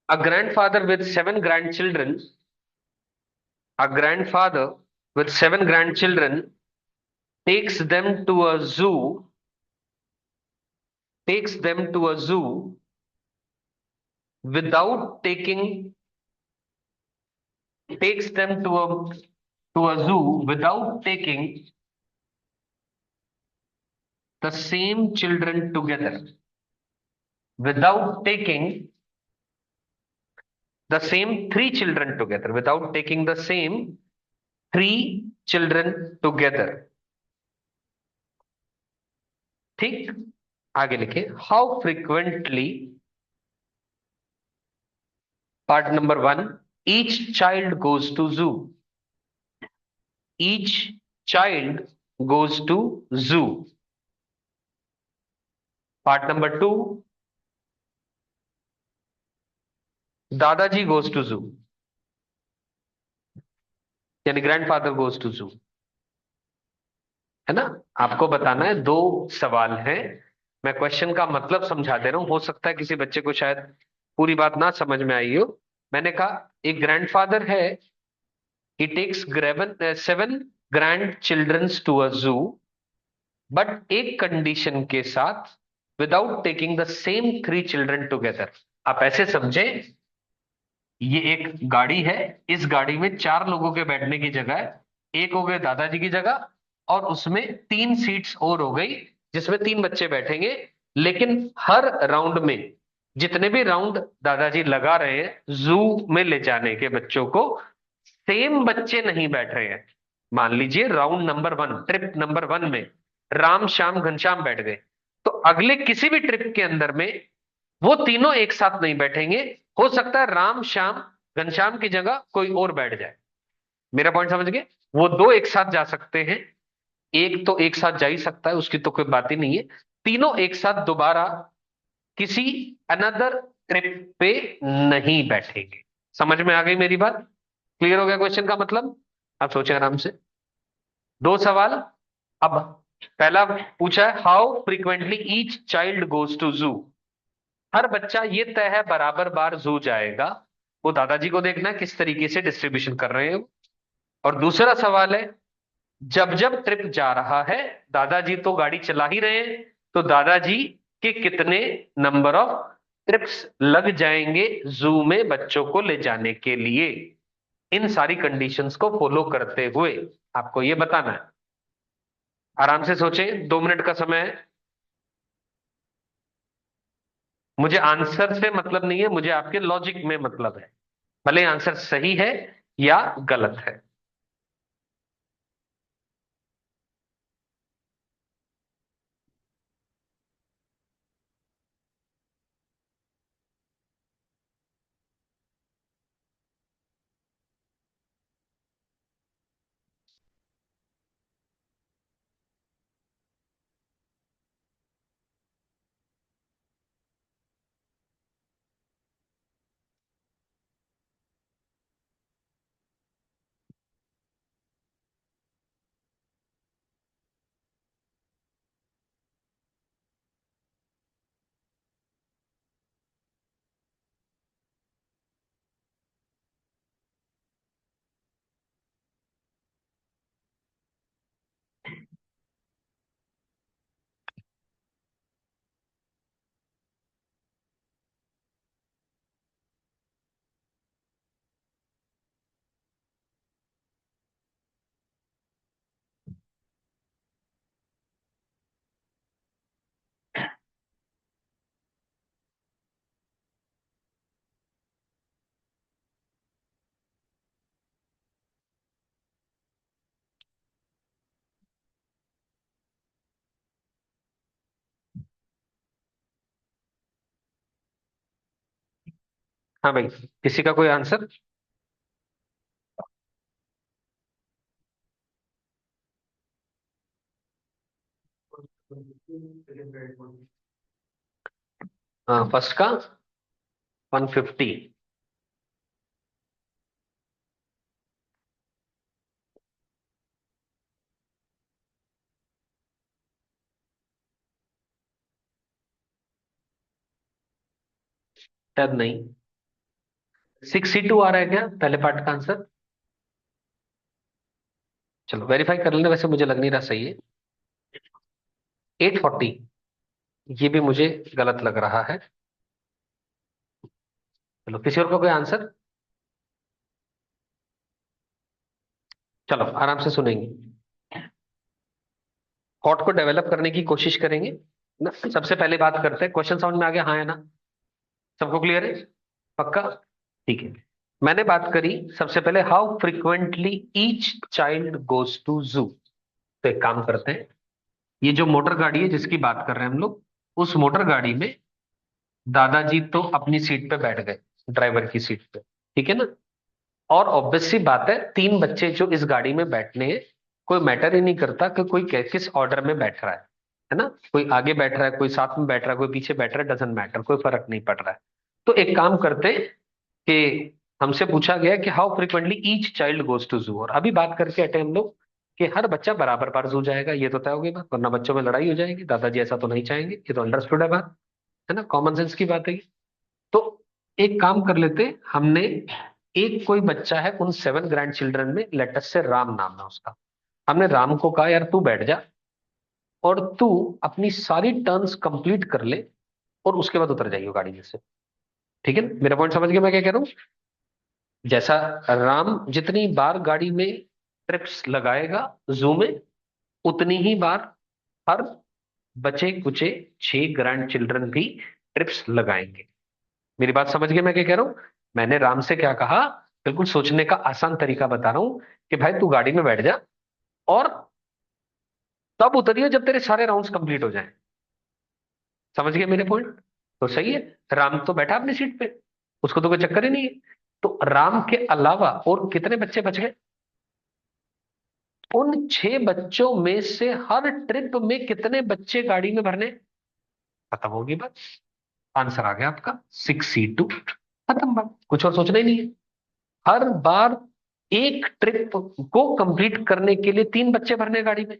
A grandfather with seven grandchildren, a grandfather with seven grandchildren takes them to a zoo, takes them to a zoo without taking, takes them to a zoo without taking the same children together, without taking the same three children together, without taking the same three children together. ठीक, आगे लिखे how frequently, part number one, each child goes to zoo, each child goes to zoo. Part number two, दादाजी goes to zoo, यानी grandfather goes to जू। है ना? आपको बताना है, दो सवाल हैं। मैं क्वेश्चन का मतलब समझा दे रहा हूं, हो सकता है किसी बच्चे को शायद पूरी बात ना समझ में आई हो। मैंने कहा एक ग्रैंडफादर है, he takes seven grandchildrens to a zoo, but एक कंडीशन के साथ, without taking the same three children together. आप ऐसे समझे, ये एक गाड़ी है, इस गाड़ी में चार लोगों के बैठने की जगह है, एक हो गए दादाजी की जगह, और उसमें तीन सीट्स और हो गई जिसमें तीन बच्चे बैठेंगे। लेकिन हर राउंड में, जितने भी राउंड दादाजी लगा रहे हैं जू में ले जाने के बच्चों को, सेम बच्चे नहीं बैठ रहे हैं। मान लीजिए round number one, trip number one में राम श्याम घनश्याम बैठ गए, तो अगले किसी भी ट्रिप के अंदर में वो तीनों एक साथ नहीं बैठेंगे। हो सकता है राम श्याम घनश्याम की जगह कोई और बैठ जाए। मेरा पॉइंट समझ गए? वो दो एक साथ जा सकते हैं, एक तो एक साथ जा ही सकता है, उसकी तो कोई बात ही नहीं है। तीनों एक साथ दोबारा किसी अनदर ट्रिप पे नहीं बैठेंगे। समझ में आ गई मेरी बात? क्लियर हो गया क्वेश्चन का मतलब? आप सोचें आराम से। दो सवाल। अब पहला पूछा है how frequently each child goes to zoo. हर बच्चा ये तय है बराबर बार जू जाएगा, वो दादाजी को देखना है किस तरीके से डिस्ट्रीब्यूशन कर रहे हैं। और दूसरा सवाल है, जब जब ट्रिप जा रहा है, दादाजी तो गाड़ी चला ही रहे हैं, तो दादाजी के कितने नंबर ऑफ ट्रिप्स लग जाएंगे जू में बच्चों को ले जाने के लिए। इन सारी कंडीशंस को फॉलो करते हुए आपको ये बताना है। आराम से सोचें, 2 मिनट का समय है। मुझे आंसर से मतलब नहीं है, मुझे आपके लॉजिक में मतलब है, भले आंसर सही है या गलत है। हाँ भाई, किसी का कोई आंसर? हाँ, फर्स्ट का 150। शायद नहीं। 6C2 आ रहा है क्या पहले पार्ट का आंसर? चलो वेरीफाई कर लेना, वैसे मुझे लग नहीं रहा सही है। 840, ये भी मुझे गलत लग रहा है। चलो किसी और का कोई आंसर? चलो आराम से सुनेंगे, थॉट को डेवलप करने की कोशिश करेंगे ना। सबसे पहले बात करते हैं, क्वेश्चन समझ में आ गया, हाँ है ना? सबको क्लियर है? पक्का? ठीक है। मैंने बात करी सबसे पहले, how frequently each child goes to zoo. तो एक काम करते हैं, ये जो मोटर गाड़ी है जिसकी बात कर रहे हैं हम लोग, उस मोटर गाड़ी में दादाजी तो अपनी सीट पे बैठ गए, ड्राइवर की सीट पे, ठीक है ना। और ऑब्वियस सी बात है, तीन बच्चे जो इस गाड़ी में बैठने हैं, कोई मैटर ही नहीं करता कि कोई किस ऑर्डर में बैठ रहा है ना। कोई आगे बैठ रहा है, कोई साथ में बैठ रहा है, कोई पीछे बैठ रहा है, डजेंट मैटर, कोई फर्क नहीं पड़ रहा है। तो एक काम करते हैं कि हमसे पूछा गया कि how frequently each child goes to zoo, और अभी बात करके हटे हम लोग कि हर बच्चा बराबर बार जू जाएगा, ये तो तय हो गई बात, वरना बच्चों में लड़ाई हो जाएगी, दादाजी ऐसा तो नहीं चाहेंगे, ये तो अंडरस्टूड है बात, है ना, कॉमन सेंस की बात है ये। तो एक काम कर लेते, हमने एक कोई बच्चा है उन 7 ग्रैंड चिल्ड्रन में, लेटस से राम नाम है उसका, हमने राम को कहा यार तू बैठ जा और तू अपनी सारी टर्न्स कंप्लीट कर ले और उसके बाद उतर जाइए गाड़ी में से। ठीक है ना, मेरा पॉइंट समझ गया मैं क्या कह रहा हूँ? जैसा राम जितनी बार गाड़ी में ट्रिप्स लगाएगा जू में, उतनी ही बार हर बचे कुचे 6 ग्रैंड चिल्ड्रन भी ट्रिप्स लगाएंगे। मेरी बात समझ गए मैं क्या कह रहा हूं? मैंने राम से क्या कहा, बिल्कुल सोचने का आसान तरीका बता रहा हूं कि भाई तू गाड़ी में बैठ जा और तब उतरियो जब तेरे सारे राउंड्स कंप्लीट हो जाएं। समझ गए मेरे पॉइंट? तो सही है, राम तो बैठा अपनी सीट पे, उसको तो कोई चक्कर ही नहीं है। तो राम के अलावा और कितने बच्चे बच गए? उन 6 बच्चों में से हर ट्रिप में कितने बच्चे गाड़ी में भरने? खत्म होगी बात, आंसर आ गया आपका 6C2, खत्म बात, कुछ और सोचना ही नहीं है। हर बार एक ट्रिप को कंप्लीट करने के लिए 3 बच्चे भरने गाड़ी में,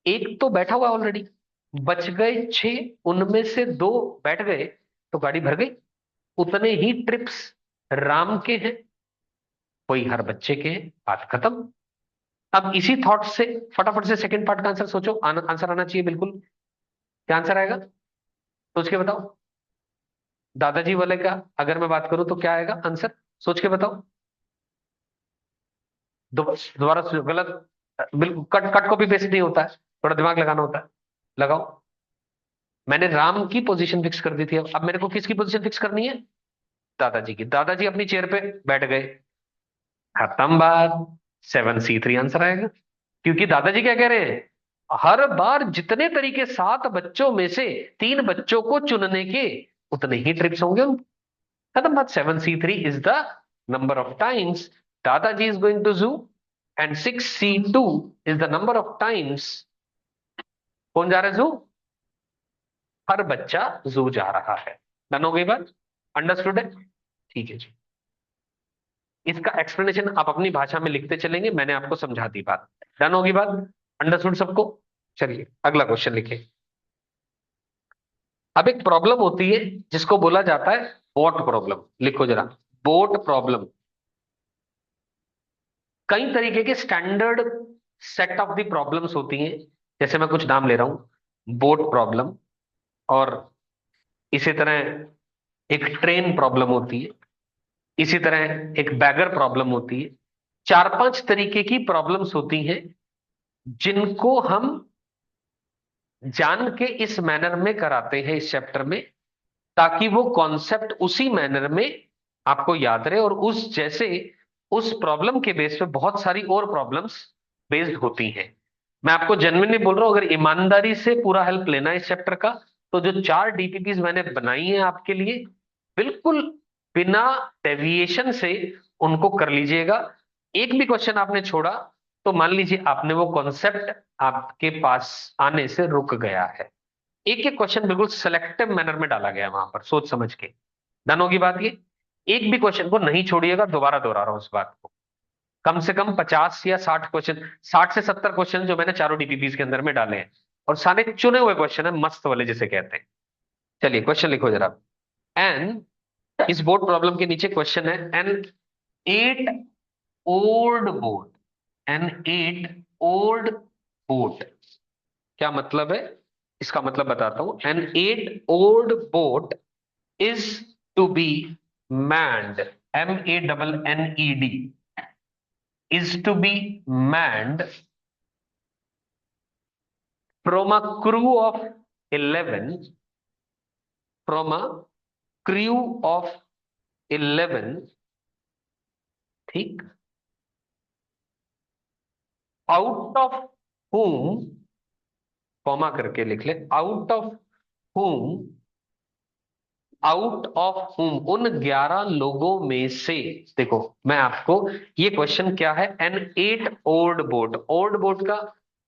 एक तो बैठा हुआ ऑलरेडी, बच गए 6, उनमें से 2 बैठ गए, तो गाड़ी भर गई। उतने ही ट्रिप्स राम के हैं, वही हर बच्चे के हैं, बात खत्म। अब इसी थॉट से फटाफट से सेकंड पार्ट का आंसर सोचो, आंसर आना चाहिए बिल्कुल। क्या आंसर आएगा सोच के बताओ? दादाजी वाले का अगर मैं बात करूं तो क्या आएगा आंसर, सोच के बताओ। दोबारा गलत, बिल्कुल कट कट कॉपी पेस्ट नहीं होता है, थोड़ा दिमाग लगाना होता है, लगाओ। मैंने राम की पोजीशन फिक्स कर दी थी, अब मेरे को किसकी पोजीशन फिक्स करनी है? दादाजी की। दादाजी अपनी चेयर पे बैठ गए, खत्म बात, 7C3 आंसर आएगा। क्योंकि दादाजी क्या कह रहे हैं, हर बार जितने तरीके 7 बच्चों में से 3 बच्चों को चुनने के, उतने ही ट्रिप्स होंगे उनके। खत्म बात, 7C3 is the number of times दादाजी इज गोइंग टू जू, and 6C2 is the number of times कौन जा रहा है जू? हर बच्चा जू जा रहा है। डन हो गई बात, अंडरस्टूड है? ठीक है जी। इसका एक्सप्लेनेशन आप अपनी भाषा में लिखते चलेंगे, मैंने आपको समझा दी बात। डन होगी बात, अंडरस्टूड सबको? चलिए अगला क्वेश्चन लिखिए। अब एक प्रॉब्लम होती है जिसको बोला जाता है बोट प्रॉब्लम, लिखो जरा, बोट प्रॉब्लम। कई तरीके के standard set of the problems होती हैं, जैसे मैं कुछ नाम ले रहा हूं, बोट प्रॉब्लम, और इसी तरह एक ट्रेन प्रॉब्लम होती है, इसी तरह एक बैगर प्रॉब्लम होती है। 4-5 तरीके की प्रॉब्लम्स होती हैं जिनको हम जान के इस मैनर में कराते हैं इस चैप्टर में, ताकि वो कॉन्सेप्ट उसी मैनर में आपको याद रहे, और उस जैसे उस प्रॉब्लम के बेस पे बहुत सारी और प्रॉब्लम्स बेस्ड होती हैं। मैं आपको जेन्युइनली बोल रहा हूं, अगर ईमानदारी से पूरा हेल्प लेना है इस चैप्टर का, तो जो 4 DPPs मैंने बनाई हैं आपके लिए, बिल्कुल बिना डेविएशन से उनको कर लीजिएगा। एक भी क्वेश्चन आपने छोड़ा तो मान लीजिए आपने वो कॉन्सेप्ट आपके पास आने से रुक गया है। एक एक क्वेश्चन बिल्कुल सिलेक्टिव मैनर में डाला गया है वहां पर, सोच समझ के। डन होगी बात ये? एक भी क्वेश्चन को नहीं छोड़िएगा, दोबारा दोहरा रहा हूं इस बात को। कम से कम 50 या 60 क्वेश्चन, 60 से 70 क्वेश्चन जो मैंने चारों डीपीपीस के अंदर में डाले हैं, और सारे चुने हुए क्वेश्चन है, मस्त वाले जिसे कहते हैं। चलिए क्वेश्चन लिखो जरा। एन इस बोट प्रॉब्लम के नीचे क्वेश्चन है, an eight old boat, an eight old boat क्या मतलब है? इसका मतलब बताता हूं। An eight old boat is to be manned, MANNED, is to be manned from a crew of 11, from a crew of 11, ठीक, आउट ऑफ whom, कॉमा करके लिख ले, whom आउट ऑफ उन 11 लोगों में से, देखो मैं आपको, ये क्वेश्चन क्या है, an eight old boat, old boat का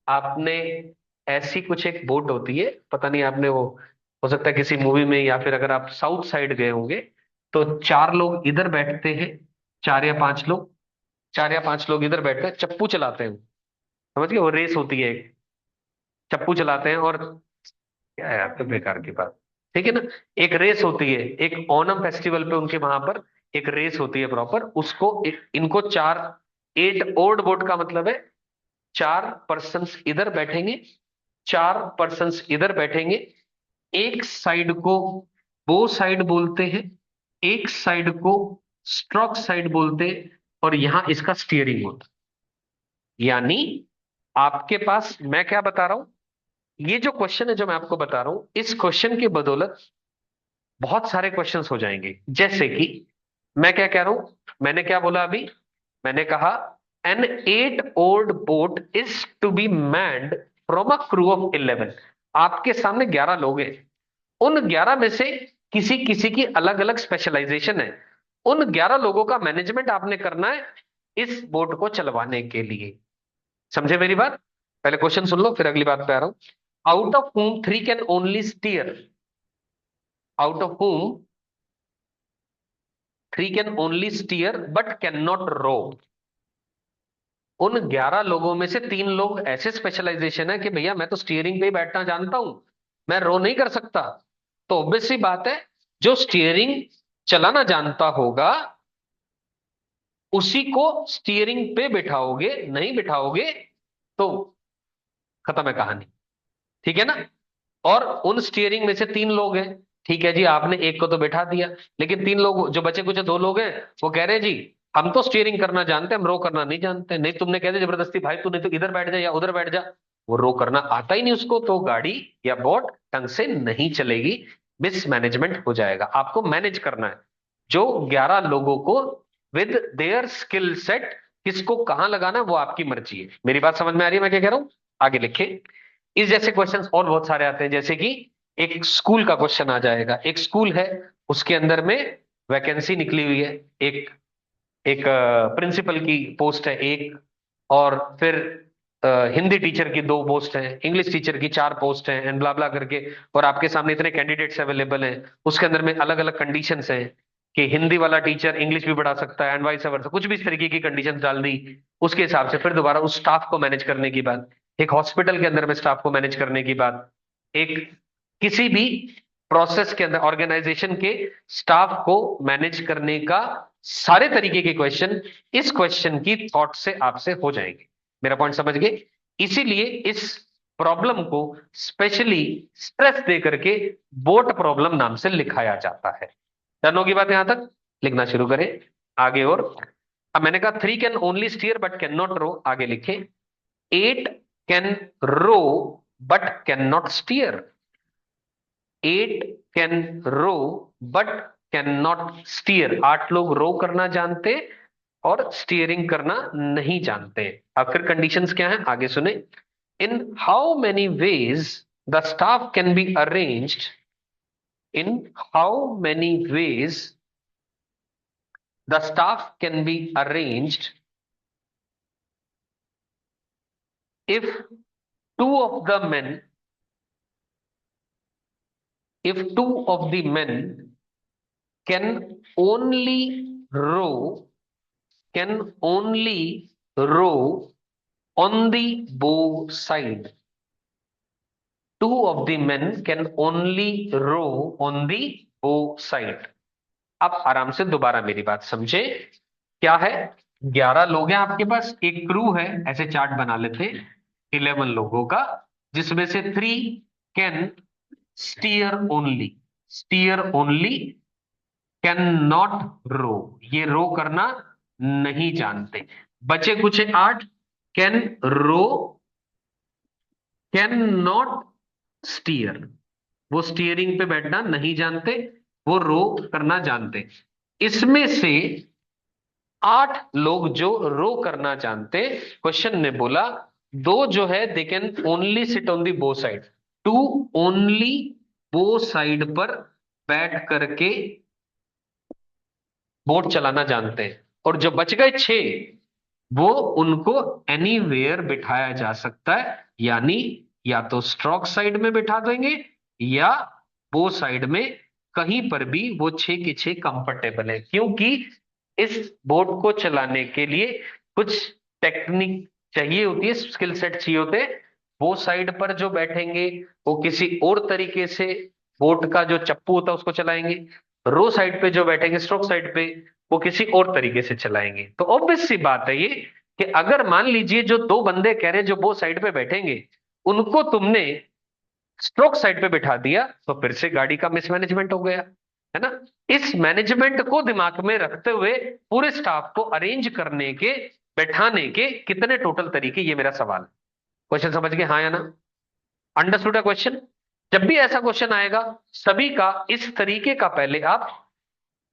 आपने, ऐसी कुछ एक बोट होती है, पता नहीं आपने वो, हो सकता है किसी मूवी में, या फिर अगर आप साउथ साइड गए होंगे तो चार लोग इधर बैठते हैं, चार या पांच लोग, चार या पांच लोग इधर बैठते हैं, चप्पू चलाते हैं, समझ गए, वो रेस होती है एक, चप्पू चलाते हैं, और क्या है यार, तो बेकार की बात, ठीक है ना, एक रेस होती है, एक ओनम फेस्टिवल पे उनके वहां पर एक रेस होती है प्रॉपर, उसको इनको चार, एट ओल्ड बोट का मतलब है चार पर्सन्स इधर बैठेंगे, चार पर्सन्स इधर बैठेंगे, एक साइड को बो साइड बोलते हैं, एक साइड को स्ट्रोक साइड बोलते हैं, और यहां इसका स्टीयरिंग होता है। यानी आपके पास, मैं क्या बता रहा हूं, ये जो क्वेश्चन है जो मैं आपको बता रहा हूं, इस क्वेश्चन की बदौलत बहुत सारे क्वेश्चंस हो जाएंगे। जैसे कि मैं क्या कह रहा हूं, मैंने क्या बोला अभी, मैंने कहा an eight old boat is to be manned from a crew of 11। आपके सामने 11 लोग हैं, उन 11 में से किसी किसी की अलग अलग स्पेशलाइजेशन है, उन 11 लोगों का मैनेजमेंट आपने करना है इस बोट को चलवाने के लिए। समझे मेरी बात? पहले क्वेश्चन सुन लो, फिर अगली बात पे आ रहा हूं। Out of whom three can only steer, out of whom three can only steer but can not row. उन 11 लोगों में से तीन लोग ऐसे स्पेशलाइजेशन है कि भैया मैं तो स्टीयरिंग पे ही बैठना जानता हूं, मैं रो नहीं कर सकता। तो ऑब्वियस सी बात है, जो स्टीयरिंग चलाना जानता होगा उसी को स्टीयरिंग पे बिठाओगे, नहीं बिठाओगे तो खत्म है कहानी, ठीक है ना। और उन स्टीयरिंग में से तीन लोग हैं, ठीक है जी, आपने एक को तो बैठा दिया, लेकिन तीन लोग जो बचे कुछ दो लोग हैं, वो कह रहे हैं जी हम तो स्टीयरिंग करना जानते हैं, हम रो करना नहीं जानते, नहीं तुमने कह दिया जबरदस्ती भाई तू नहीं तो इधर बैठ जा या उधर बैठ जा, वो रो करना आता ही नहीं उसको, तो गाड़ी या बोट ढंग से नहीं चलेगी, मिसमैनेजमेंट हो जाएगा। आपको मैनेज करना है जो 11 लोगों को विद देयर स्किल सेट, किसको कहां लगाना है वो आपकी मर्जी है। मेरी बात समझ में आ रही है मैं क्या कह रहा हूं? आगे लिखे। इस जैसे क्वेश्चंस और बहुत सारे आते हैं, जैसे कि एक स्कूल का क्वेश्चन आ जाएगा, एक स्कूल है, उसके अंदर में वैकेंसी निकली हुई है, एक एक प्रिंसिपल की पोस्ट है एक, और फिर हिंदी टीचर की दो पोस्ट हैं, इंग्लिश टीचर की चार पोस्ट हैं, एंड ब्ला ब्ला करके, और आपके सामने इतने कैंडिडेट्स अवेलेबल हैं, उसके अंदर में अलग अलग कंडीशंस हैं कि हिंदी वाला टीचर इंग्लिश भी पढ़ा सकता है, एंड वाइस वर्सा, कुछ भी इस तरीके की कंडीशंस डाल दी। उसके हिसाब से फिर दोबारा उस स्टाफ को मैनेज करने की बात, एक हॉस्पिटल के अंदर में स्टाफ को मैनेज करने की बात, एक किसी भी प्रोसेस के अंदर ऑर्गेनाइजेशन के स्टाफ को मैनेज करने का, सारे तरीके के क्वेश्चन इस क्वेश्चन की थॉट से आपसे हो जाएंगे। मेरा पॉइंट समझ गए? इसीलिए इस प्रॉब्लम को स्पेशली स्ट्रेस दे करके बोट प्रॉब्लम नाम से लिखाया जाता है। डन होगी बात यहां तक? लिखना शुरू करें आगे। और अब मैंने कहा three can only steer but can not row, आगे लिखे। Eight can row but can not steer, eight can row but can not steer, आठ लोग रो करना जानते और स्टीयरिंग करना नहीं जानते। अब फिर कंडीशंस क्या है आगे सुने। In how many ways the staff can be arranged, in how many ways the staff can be arranged if two of the men, if two of the men can only row, can only row on the bow side, two of the men can only row on the bow side, आप आराम से दोबारा मेरी बात समझे। क्या है, 11 लोग हैं आपके पास, एक क्रू है, ऐसे चार्ट बना लेते हैं 11 लोगों का, जिसमें से 3 can steer only, steer only, can not row, ये रो करना नहीं जानते। बचे कुछ 8, can row, can not steer, वो स्टीयरिंग पे बैठना नहीं जानते, वो रो करना जानते। इसमें से 8 लोग जो रो करना जानते, क्वेश्चन ने बोला दो जो है they can only sit on the बो साइड, टू ओनली बो साइड पर बैठ करके बोट चलाना जानते हैं, और जो बच गए 6 वो उनको एनीवेयर बिठाया जा सकता है, यानी या तो स्ट्रोक साइड में बिठा देंगे या बो साइड में, कहीं पर भी वो 6 के 6 कंफर्टेबल है, क्योंकि इस बोट को चलाने के लिए कुछ टेक्निक चाहिए होती है, स्किल सेट चाहिए होते हैं। वो साइड पर जो बैठेंगे वो किसी और तरीके से बोट का जो चप्पू होता है उसको चलाएंगे, रो साइड पे जो बैठेंगे स्ट्रोक साइड पे वो किसी और तरीके से चलाएंगे। तो ऑब्वियस सी बात है ये कि अगर मान लीजिए जो 2 बंदे कह रहे हैं जो वो साइड पे बैठेंगे, उनको तुमने स्ट्रोक साइड पे बिठा दिया, तो फिर से गाड़ी का मिसमैनेजमेंट हो गया, है ना। इस मैनेजमेंट को दिमाग में रखते हुए पूरे स्टाफ को अरेंज करने के, बैठाने के कितने टोटल तरीके, ये मेरा सवाल है। क्वेश्चन समझ गए, हाँ या ना? अंडरस्टूड है क्वेश्चन? जब भी ऐसा क्वेश्चन आएगा, सभी का इस तरीके का पहले आप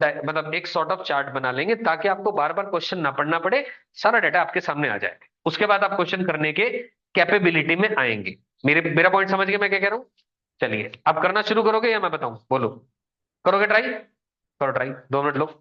मतलब एक सॉर्ट ऑफ चार्ट बना लेंगे, ताकि आपको बार बार क्वेश्चन ना पढ़ना पड़े, सारा डाटा आपके सामने आ जाए। उसके बाद आप क्वेश्चन करने के कैपेबिलिटी में आएंगे। मेरा पॉइंट समझ गए मैं क्या कह रहा हूं? चलिए, आप करना शुरू करोगे या मैं बताऊं? बोलो, करोगे ट्राई? करो ट्राई, 2 मिनट लो।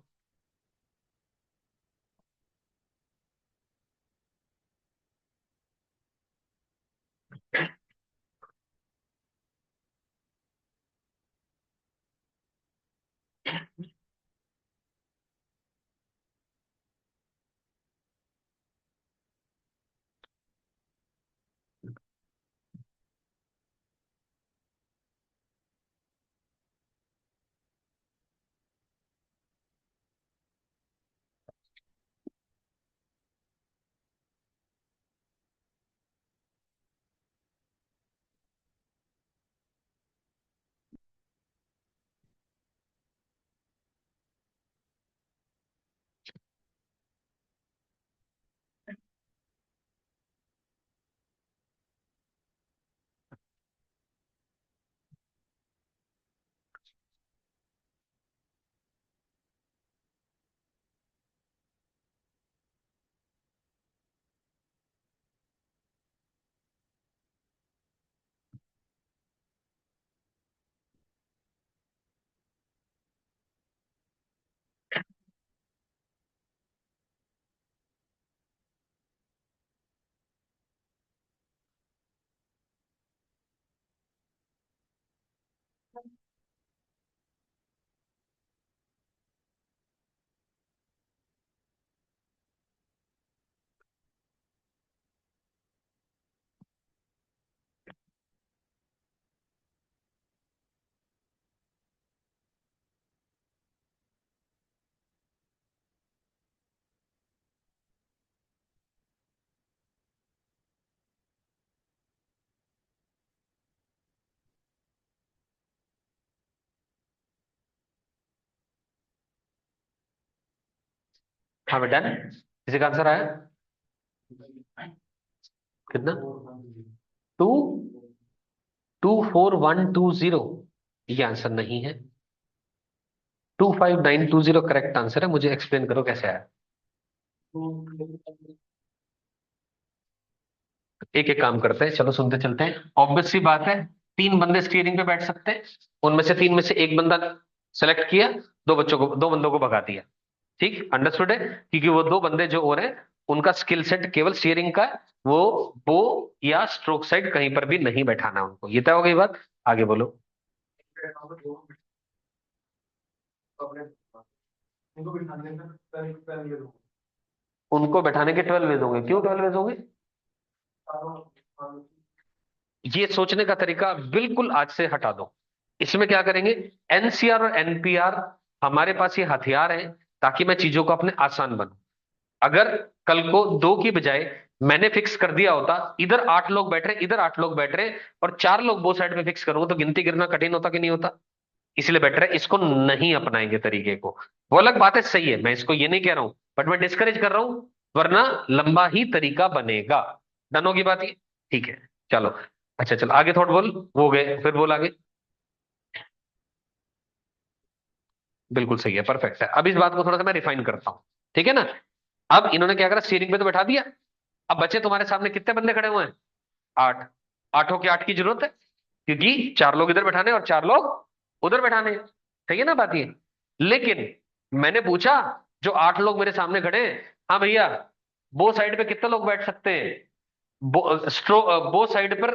हाँ मैं डन। किसी का आंसर आया? कितना? 2, 2, 4, 1, 2, 0, ये आंसर नहीं है। 2, 5, 9, 2, 0 करेक्ट आंसर है। मुझे एक्सप्लेन करो कैसे आया। एक एक काम करते हैं, चलो सुनते चलते हैं। ऑब्वियस सी बात है, 3 बंदे स्टीयरिंग पे बैठ सकते हैं, उनमें से 3 में से एक बंदा सेलेक्ट किया, 2 बंदों को भगा दिया। ठीक, अंडरस्टूड है, क्योंकि वो 2 बंदे जो और हैं उनका स्किल सेट केवल स्टीयरिंग का है, वो बो या स्ट्रोक साइड कहीं पर भी नहीं बैठाना उनको। ये तय हो गई बात, आगे बोलो। उनको बैठाने के 12 वेज होंगे, क्यों 12 वेज होंगे? ये सोचने का तरीका बिल्कुल आज से हटा दो। इसमें क्या करेंगे, एनसीआर और एनपीआर हमारे पास ये हथियार है ताकि मैं चीजों को अपने आसान बनूं। अगर कल को दो की बजाय मैंने फिक्स कर दिया होता, इधर 8 लोग बैठ रहे, इधर 8 लोग बैठ रहे, और 4 लोग वो साइड पे फिक्स करूंगा, तो गिनती गिरना कठिन होता कि नहीं होता? इसलिए बेटर है इसको नहीं अपनाएंगे तरीके को। वो अलग बात है, सही है, मैं इसको ये नहीं कह रहा हूं, बट मैं डिस्करेज कर रहा हूं, वरना लंबा ही तरीका बनेगा। डन होगी बात ये? ठीक है, चलो। अच्छा चलो आगे थोड़ा बोल, वो हो गए, फिर बोल आगे। बिल्कुल सही है, परफेक्ट है। अब इस बात को थोड़ा सा मैं रिफाइन करता हूं, ठीक है ना? अब इन्होंने क्या करा, स्टीयरिंग पे तो बैठा दिया। अब बच्चे तुम्हारे सामने कितने बंदे खड़े हुए हैं? 8। आठों के 8 की जरूरत है, क्योंकि 4 लोग इधर बैठाने और 4 लोग उधर बैठाने हैं। सही है ना बात ये? लेकिन मैंने पूछा, जो 8 लोग मेरे सामने खड़े हैं, हाँ भैया, बो साइड पे कितने लोग बैठ सकते हैं? बो साइड पर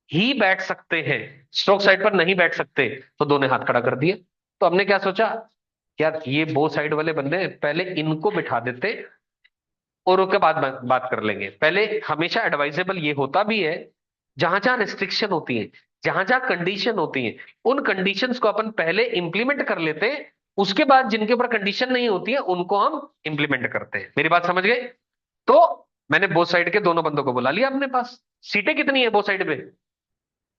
ही बैठ सकते हैं, स्ट्रोक साइड पर नहीं बैठ सकते। तो दोनों हाथ खड़ा कर दिए। तो हमने क्या सोचा, यार ये बो साइड वाले बंदे हैं, पहले इनको बिठा देते और उसके बाद बात कर लेंगे। पहले हमेशा एडवाइजेबल ये होता भी है, जहां जहां रिस्ट्रिक्शन होती है, जहां जहां कंडीशन होती है, उन कंडीशंस को अपन पहले इंप्लीमेंट कर लेते हैं। उसके बाद जिनके ऊपर कंडीशन नहीं होती है उनको हम इंप्लीमेंट करते हैं। मेरी बात समझ गए? तो मैंने बोथ साइड के दोनों बंदों को बुला लिया अपने पास। सीटें कितनी है बोथ साइड पे?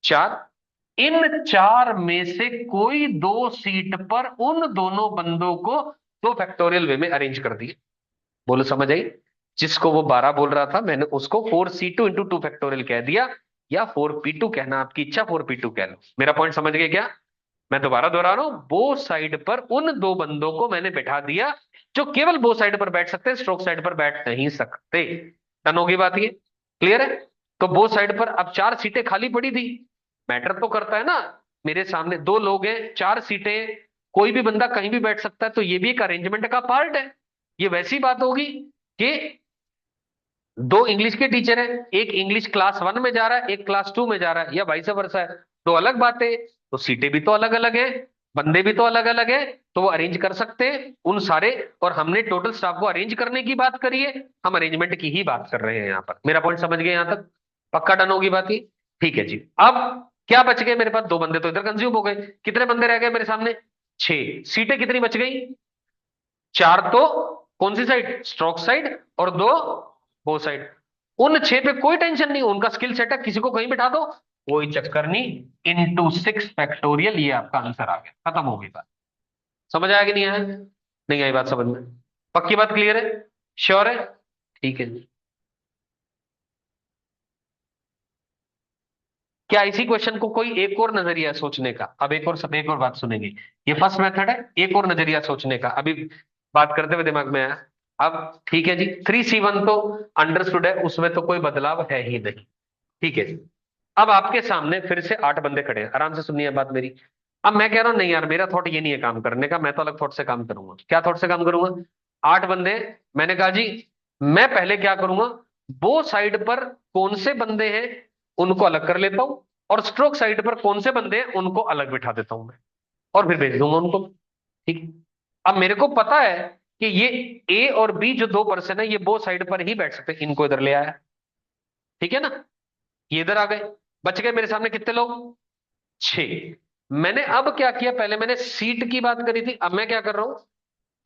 4। इन 4 में से कोई 2 सीट पर उन दोनों बंदों को 2 फैक्टोरियल वे में अरेंज कर दिए। बोलो समझ आई? जिसको वो 12 बोल रहा था, मैंने उसको 4C2 × 2 फैक्टोरियल कह दिया, या 4P2 कहना आपकी इच्छा, 4P2 कह लो। मेरा पॉइंट समझ गए क्या? मैं दोबारा दोहरा रहा हूं, बो साइड पर उन दो बंदों को मैंने बैठा दिया जो केवल बो साइड पर बैठ सकते हैं, स्ट्रोक साइड पर बैठ नहीं सकते। डन होगी बात ये? क्लियर है? तो बो साइड पर अब 4 सीटें खाली पड़ी थी। मैटर तो करता है ना, मेरे सामने 2 लोग हैं, 4 सीटें, कोई भी बंदा कहीं भी बैठ सकता है, तो ये भी एक अरेंजमेंट का पार्ट है। ये वैसी बात होगी कि 2 इंग्लिश के टीचर हैं, एक इंग्लिश क्लास 1 में जा रहा है, एक क्लास 2 में जा रहा है, या वाइस वर्सा है। तो अलग बात है, तो सीटें भी तो अलग अलग है, बंदे भी तो अलग अलग है, तो वो अरेंज कर सकते हैं उन सारे। और हमने टोटल स्टाफ को अरेंज करने की बात करी है, हम अरेंजमेंट की ही बात कर रहे हैं यहाँ पर। मेरा पॉइंट समझ गए यहां तक? पक्का डन होगी बात ही? ठीक है जी। अब क्या बच गए मेरे पास? 2 बंदे तो इधर कंज्यूम हो गए, कितने बंदे रह गए मेरे सामने? 6 सीटें कितनी बच गई? 4 तो कौन सी साइड? स्ट्रोक साइड, और 2 बो साइड। उन 6 पे कोई टेंशन नहीं, उनका स्किल सेट है, किसी को कहीं बिठा दो, कोई चक्कर नहीं। × 6 फैक्टोरियल, ये आपका आंसर आ गया, खत्म हो गई बात। समझ आया कि नहीं आया? नहीं आई बात समझ में? पक्की बात, क्लियर है? श्योर है? ठीक है जी। क्या इसी क्वेश्चन को कोई एक और नजरिया है सोचने का? अब एक और, सब एक और बात सुनेंगे। ये फर्स्ट मेथड है, एक और नजरिया सोचने का अभी बात करते हुए दिमाग में आया। अब ठीक है जी, 3C1 तो अंडरस्टूड है, उसमें तो कोई बदलाव है ही नहीं। ठीक है जी। अब आपके सामने फिर से 8 बंदे खड़े हैं, आराम से सुनिए बात मेरी। अब मैं कह रहा हूं नहीं यार, मेरा थॉट ये नहीं है काम करने का, मैं तो अलग थॉट से काम करूंगा। क्या थॉट से काम करूंगा? 8 बंदे, मैंने कहा जी, मैं पहले क्या करूंगा, वो साइड पर कौन से बंदे हैं उनको अलग कर लेता हूं, और स्ट्रोक साइड पर कौन से बंदे हैं उनको अलग बिठा देता हूं मैं, और फिर भेज दूंगा उनको। ठीक। अब मेरे को पता है कि ये ए और बी जो 2 पर्सन है, ये वो साइड पर ही बैठ सकते हैं, इनको इधर ले आया। ठीक है ना? ये इधर आ गए, बच गए मेरे सामने कितने लोग? 6। मैंने अब क्या किया, पहले मैंने सीट की बात करी थी, अब मैं क्या कर रहा हूं,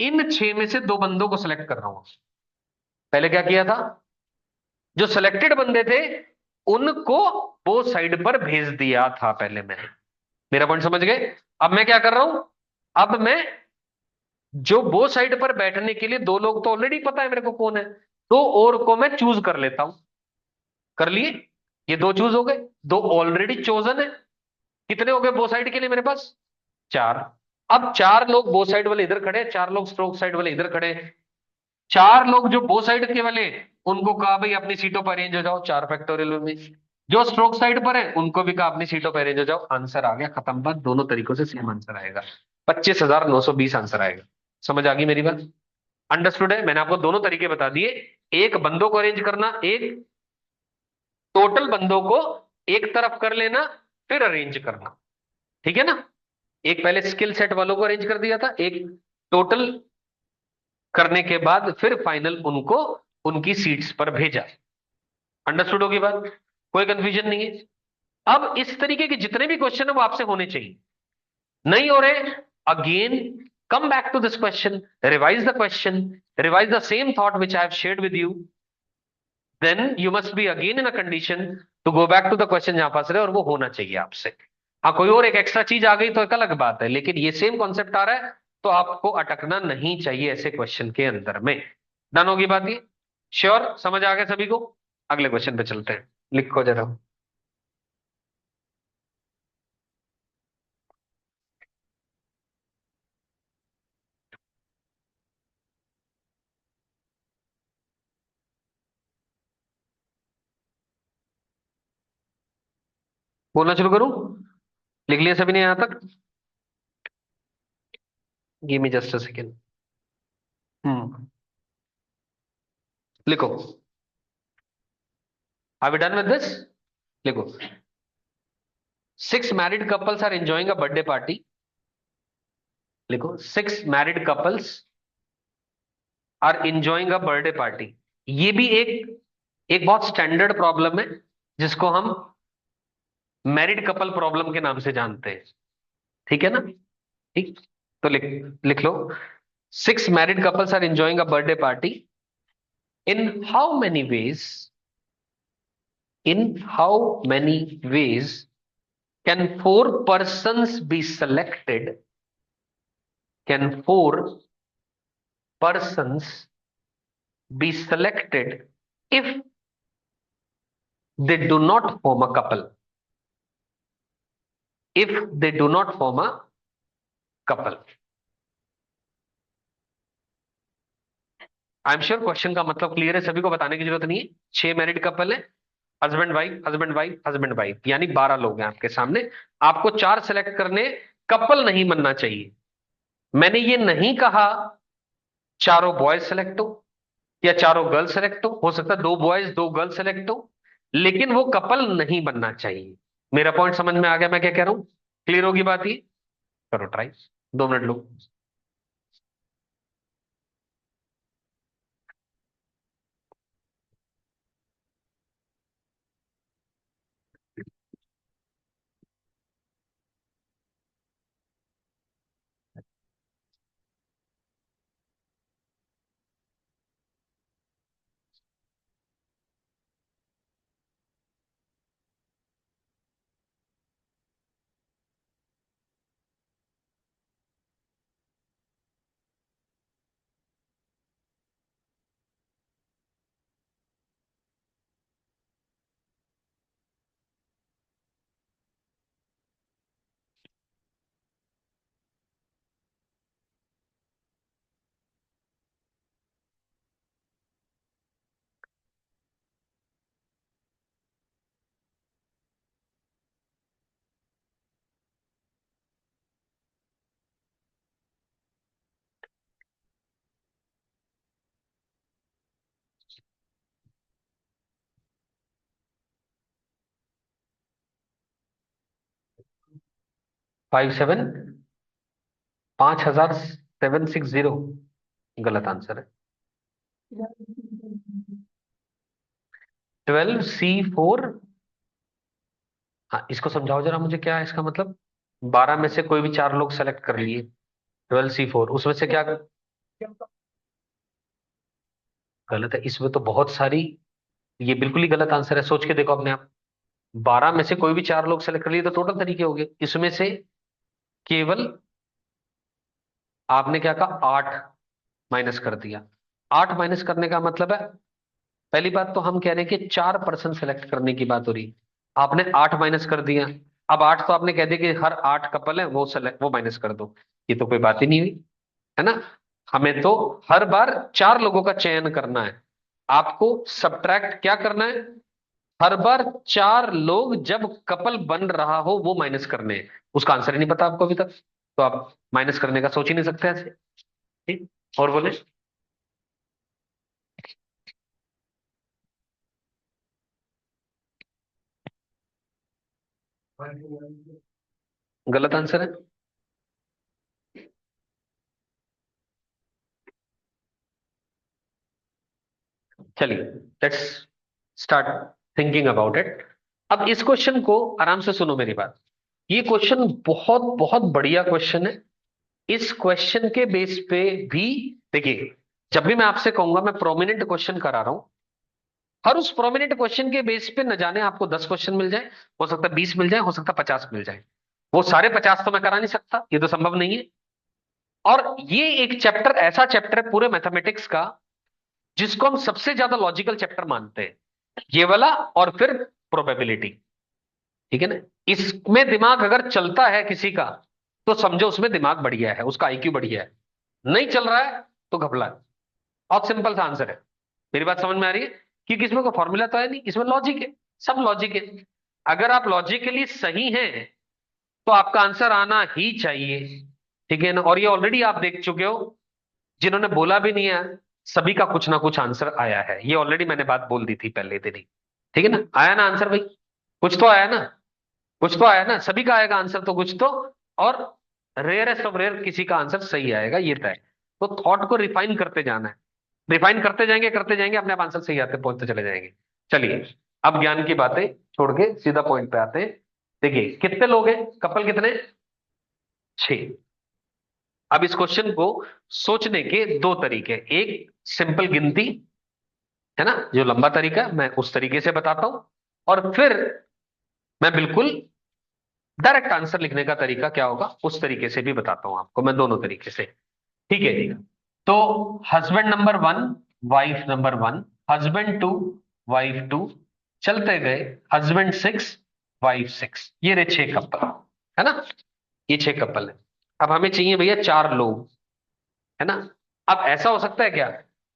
इन 6 में से 2 बंदों को सिलेक्ट कर रहा हूं। पहले क्या किया था, जो सिलेक्टेड बंदे थे उनको वो साइड पर भेज दिया था पहले मैंने। मेरा पॉइंट समझ गए? अब मैं क्या कर रहा हूं, अब मैं जो वो साइड पर बैठने के लिए 2 लोग तो ऑलरेडी पता है मेरे को कौन है, 2 और को मैं चूज कर लेता हूं। कर लिए? ये 2 चूज हो गए, 2 ऑलरेडी चोजन है। कितने हो गए वो साइड के लिए मेरे पास? 4। अब 4 लोग वो साइड वाले इधर खड़े हैं, 4 लोग स्ट्रोक साइड वाले इधर खड़े हैं। 4 लोग जो बो साइड के वाले, उनको कहा भाई अपनी सीटों पर अरेंज हो जाओ, 4 फैक्टोरियल में। जो स्ट्रोक साइड पर है उनको भी कहा अपनी सीटों पर अरेंज हो जाओ। आंसर आ गया, खत्म बात। दोनों तरीकों से सेम आंसर आएगा, 25,920 आंसर आएगा। समझ आ गई मेरी बात? अंडरस्टूड है? मैंने आपको दोनों तरीके बता दिए, एक बंदों को अरेंज करना, एक टोटल बंदों को एक तरफ कर लेना, फिर अरेंज करना। ठीक है ना? एक पहले स्किल सेट वालों को अरेंज कर दिया था, एक टोटल करने के बाद फिर फाइनल उनको उनकी सीट्स पर भेजा। अंडरस्टूड होगी बात? कोई कंफ्यूजन नहीं है? अब इस तरीके के जितने भी क्वेश्चन है वो आपसे होने चाहिए। नहीं हो रहे, again come back to this question, revise the question, revise the same thought which I have shared with you, then you must be again in a condition to go back to the question जहां फंस रहे, और वो होना चाहिए आपसे। हाँ, कोई और एक एक्स्ट्रा चीज आ गई तो एक अलग बात है, लेकिन ये सेम कॉन्सेप्ट आ रहा है तो आपको अटकना नहीं चाहिए ऐसे क्वेश्चन के अंदर में। डन होगी बात ये? श्योर, समझ आ गया सभी को? अगले क्वेश्चन पे चलते हैं, लिखो जरा। बोलना शुरू करूं? लिख लिया सभी ने यहां तक? Give me just a second. Hmm, लिखो। Are we done with this? लिखो। 6 married couples are enjoying a birthday party। लिखो, 6 married couples are enjoying a birthday party। ये भी एक एक बहुत स्टैंडर्ड प्रॉब्लम है, जिसको हम मैरिड कपल प्रॉब्लम के नाम से जानते हैं। ठीक है ना? ठीक, तो लिख लिख लो। 6 married couples are enjoying a birthday party। In how many ways? In how many ways can 4 persons be selected? Can 4 persons be selected if they do not form a couple? If they do not form a couple। I am sure question का मतलब clear है, सभी को बताने की जरूरत नहीं है। 6 मैरिड कपल है, husband wife, husband wife, husband wife, यानी 12 लोग हैं आपके सामने। आपको 4 सेलेक्ट करने, कपल नहीं बनना चाहिए। मैंने ये नहीं कहा चारों बॉयज सेलेक्ट हो या चारों गर्ल सेलेक्ट हो सकता है 2 बॉयज 2 गर्ल सेलेक्ट हो, लेकिन वो कपल नहीं बनना चाहिए। मेरा पॉइंट समझ में आ गया मैं क्या कह रहा हूं? क्लियर होगी बात ये? करो try, 2 minute low. Five seven, 5760, गलत आंसर है। 12C4। हाँ, इसको समझाओ जरा मुझे, क्या है इसका मतलब? 12 में से कोई भी 4 लोग सेलेक्ट कर लिए, 12C4, उसमें से क्या? गलत है, इसमें तो बहुत सारी, ये बिल्कुल ही गलत आंसर है, सोच के देखो अपने आप। 12 में से कोई भी 4 लोग सेलेक्ट कर लिए तो टोटल तरीके हो गए, इसमें से केवल आपने क्या कहा, 8 माइनस कर दिया। 8 माइनस करने का मतलब है, पहली बात तो हम कह रहे हैं कि 4 पर्सन सेलेक्ट करने की बात हो रही, आपने 8 माइनस कर दिया। अब 8 तो आपने कह दिया कि हर 8 कपल है वो सेलेक्ट, वो माइनस कर दो, ये तो कोई बात ही नहीं हुई, है ना? हमें तो हर बार 4 लोगों का चयन करना है। आपको सब्ट्रैक्ट क्या करना है? हर बार 4 लोग जब कपल बन रहा हो वो माइनस करने हैं। उसका आंसर ही नहीं पता आपको अभी तक, तो आप माइनस करने का सोच ही नहीं सकते ऐसे। ठीक, और बोले। गलत आंसर है। चलिए, let's start thinking about it. अब इस क्वेश्चन को आराम से सुनो मेरी बात। ये क्वेश्चन बहुत बहुत बढ़िया क्वेश्चन है, इस क्वेश्चन के बेस पे भी देखिए, जब भी मैं आपसे कहूंगा मैं प्रोमिनेंट क्वेश्चन करा रहा हूं, हर उस प्रोमिनेंट क्वेश्चन के बेस पे न जाने आपको 10 क्वेश्चन मिल जाए, हो सकता है 20 मिल जाए, हो सकता है 50 मिल जाए। वो सारे 50 तो मैं करा नहीं सकता, ये तो संभव नहीं है। और ये एक चैप्टर ऐसा चैप्टर है पूरे मैथमेटिक्स का जिसको हम सबसे ज्यादा लॉजिकल चैप्टर मानते हैं, ये वाला और फिर प्रोबेबिलिटी। ठीक है ना। इसमें दिमाग अगर चलता है किसी का तो समझो उसमें दिमाग बढ़िया है, उसका आईक्यू बढ़िया है। नहीं चल रहा है तो घपला है। बहुत सिंपल सा आंसर है। मेरी बात समझ में आ रही है? क्योंकि इसमें कोई फॉर्मूला तो है नहीं, इसमें लॉजिक है, सब लॉजिक है। अगर आप लॉजिकली सही हैं तो आपका आंसर आना ही चाहिए। ठीक है ना। और ये ऑलरेडी आप देख चुके हो, जिन्होंने बोला भी नहीं है सभी का कुछ ना कुछ आंसर आया है। ये ऑलरेडी मैंने बात बोल दी थी पहले दिन ही। ठीक है ना। आया ना आंसर भाई? कुछ तो आया ना, कुछ तो आया ना, सभी का आएगा आंसर तो कुछ तो। और रेयरेस्ट ऑफ रेयर किसी का आंसर सही आएगा, ये तय। तो थॉट को रिफाइन करते जाना है, रिफाइन करते जाएंगे अपने आप आंसर सही आते पहुंचते चले जाएंगे। चलिए, अब ज्ञान की बातें छोड़ के सीधा पॉइंट पे आते हैं। देखिए कितने लोग हैं, कपल कितने? 6। अब इस क्वेश्चन को सोचने के दो तरीके, एक सिंपल गिनती है ना, जो लंबा तरीका है मैं उस तरीके से बताता हूं, और फिर मैं बिल्कुल डायरेक्ट आंसर लिखने का तरीका क्या होगा उस तरीके से भी बताता हूं आपको, मैं दोनों तरीके से। ठीक है जी। तो husband number 1, wife number 1, husband 2, wife 2, चलते गए हस्बैंड 6, वाइफ 6, ये रहे 6 कपल, है ना। ये 6 कपल है। अब हमें चाहिए भैया 4 लोग, है ना। अब ऐसा हो सकता है क्या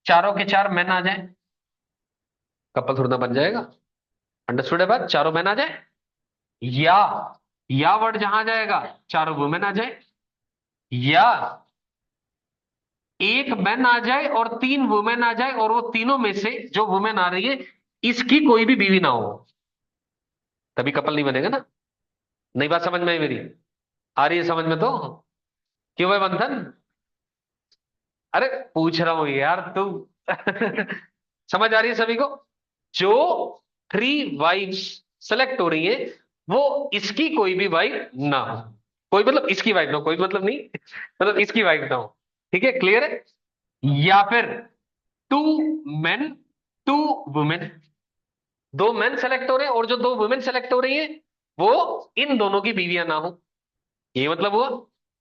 चारों के चार मैन आ जाए? कपल थोड़ा ना बन जाएगा। अंडरस्टूड है बात? चारों मैन आ जाए, या वर्ड जहां जाएगा चारों वुमेन आ जाए, या एक मैन आ जाए और 3 वुमेन आ जाए, और वो तीनों में से जो वुमेन आ रही है इसकी कोई भी बीवी ना हो, तभी कपल नहीं बनेगा ना। नई बात समझ में आई मेरी? आ रही है समझ में तो? क्यों है बंधन? अरे पूछ रहा हूं यार तू। समझ आ रही है सभी को? जो 3 वाइफ्स सेलेक्ट हो रही है वो इसकी कोई भी वाइफ ना हो, कोई मतलब इसकी वाइफ ना हो, कोई मतलब नहीं, मतलब इसकी वाइफ ना हो। ठीक है, क्लियर है? या फिर 2 मेन, 2 वुमेन, 2 मेन सेलेक्ट हो रहे हैं और जो 2 वुमेन सेलेक्ट हो रही है वो इन दोनों की बीवियां ना हो, ये मतलब हुआ।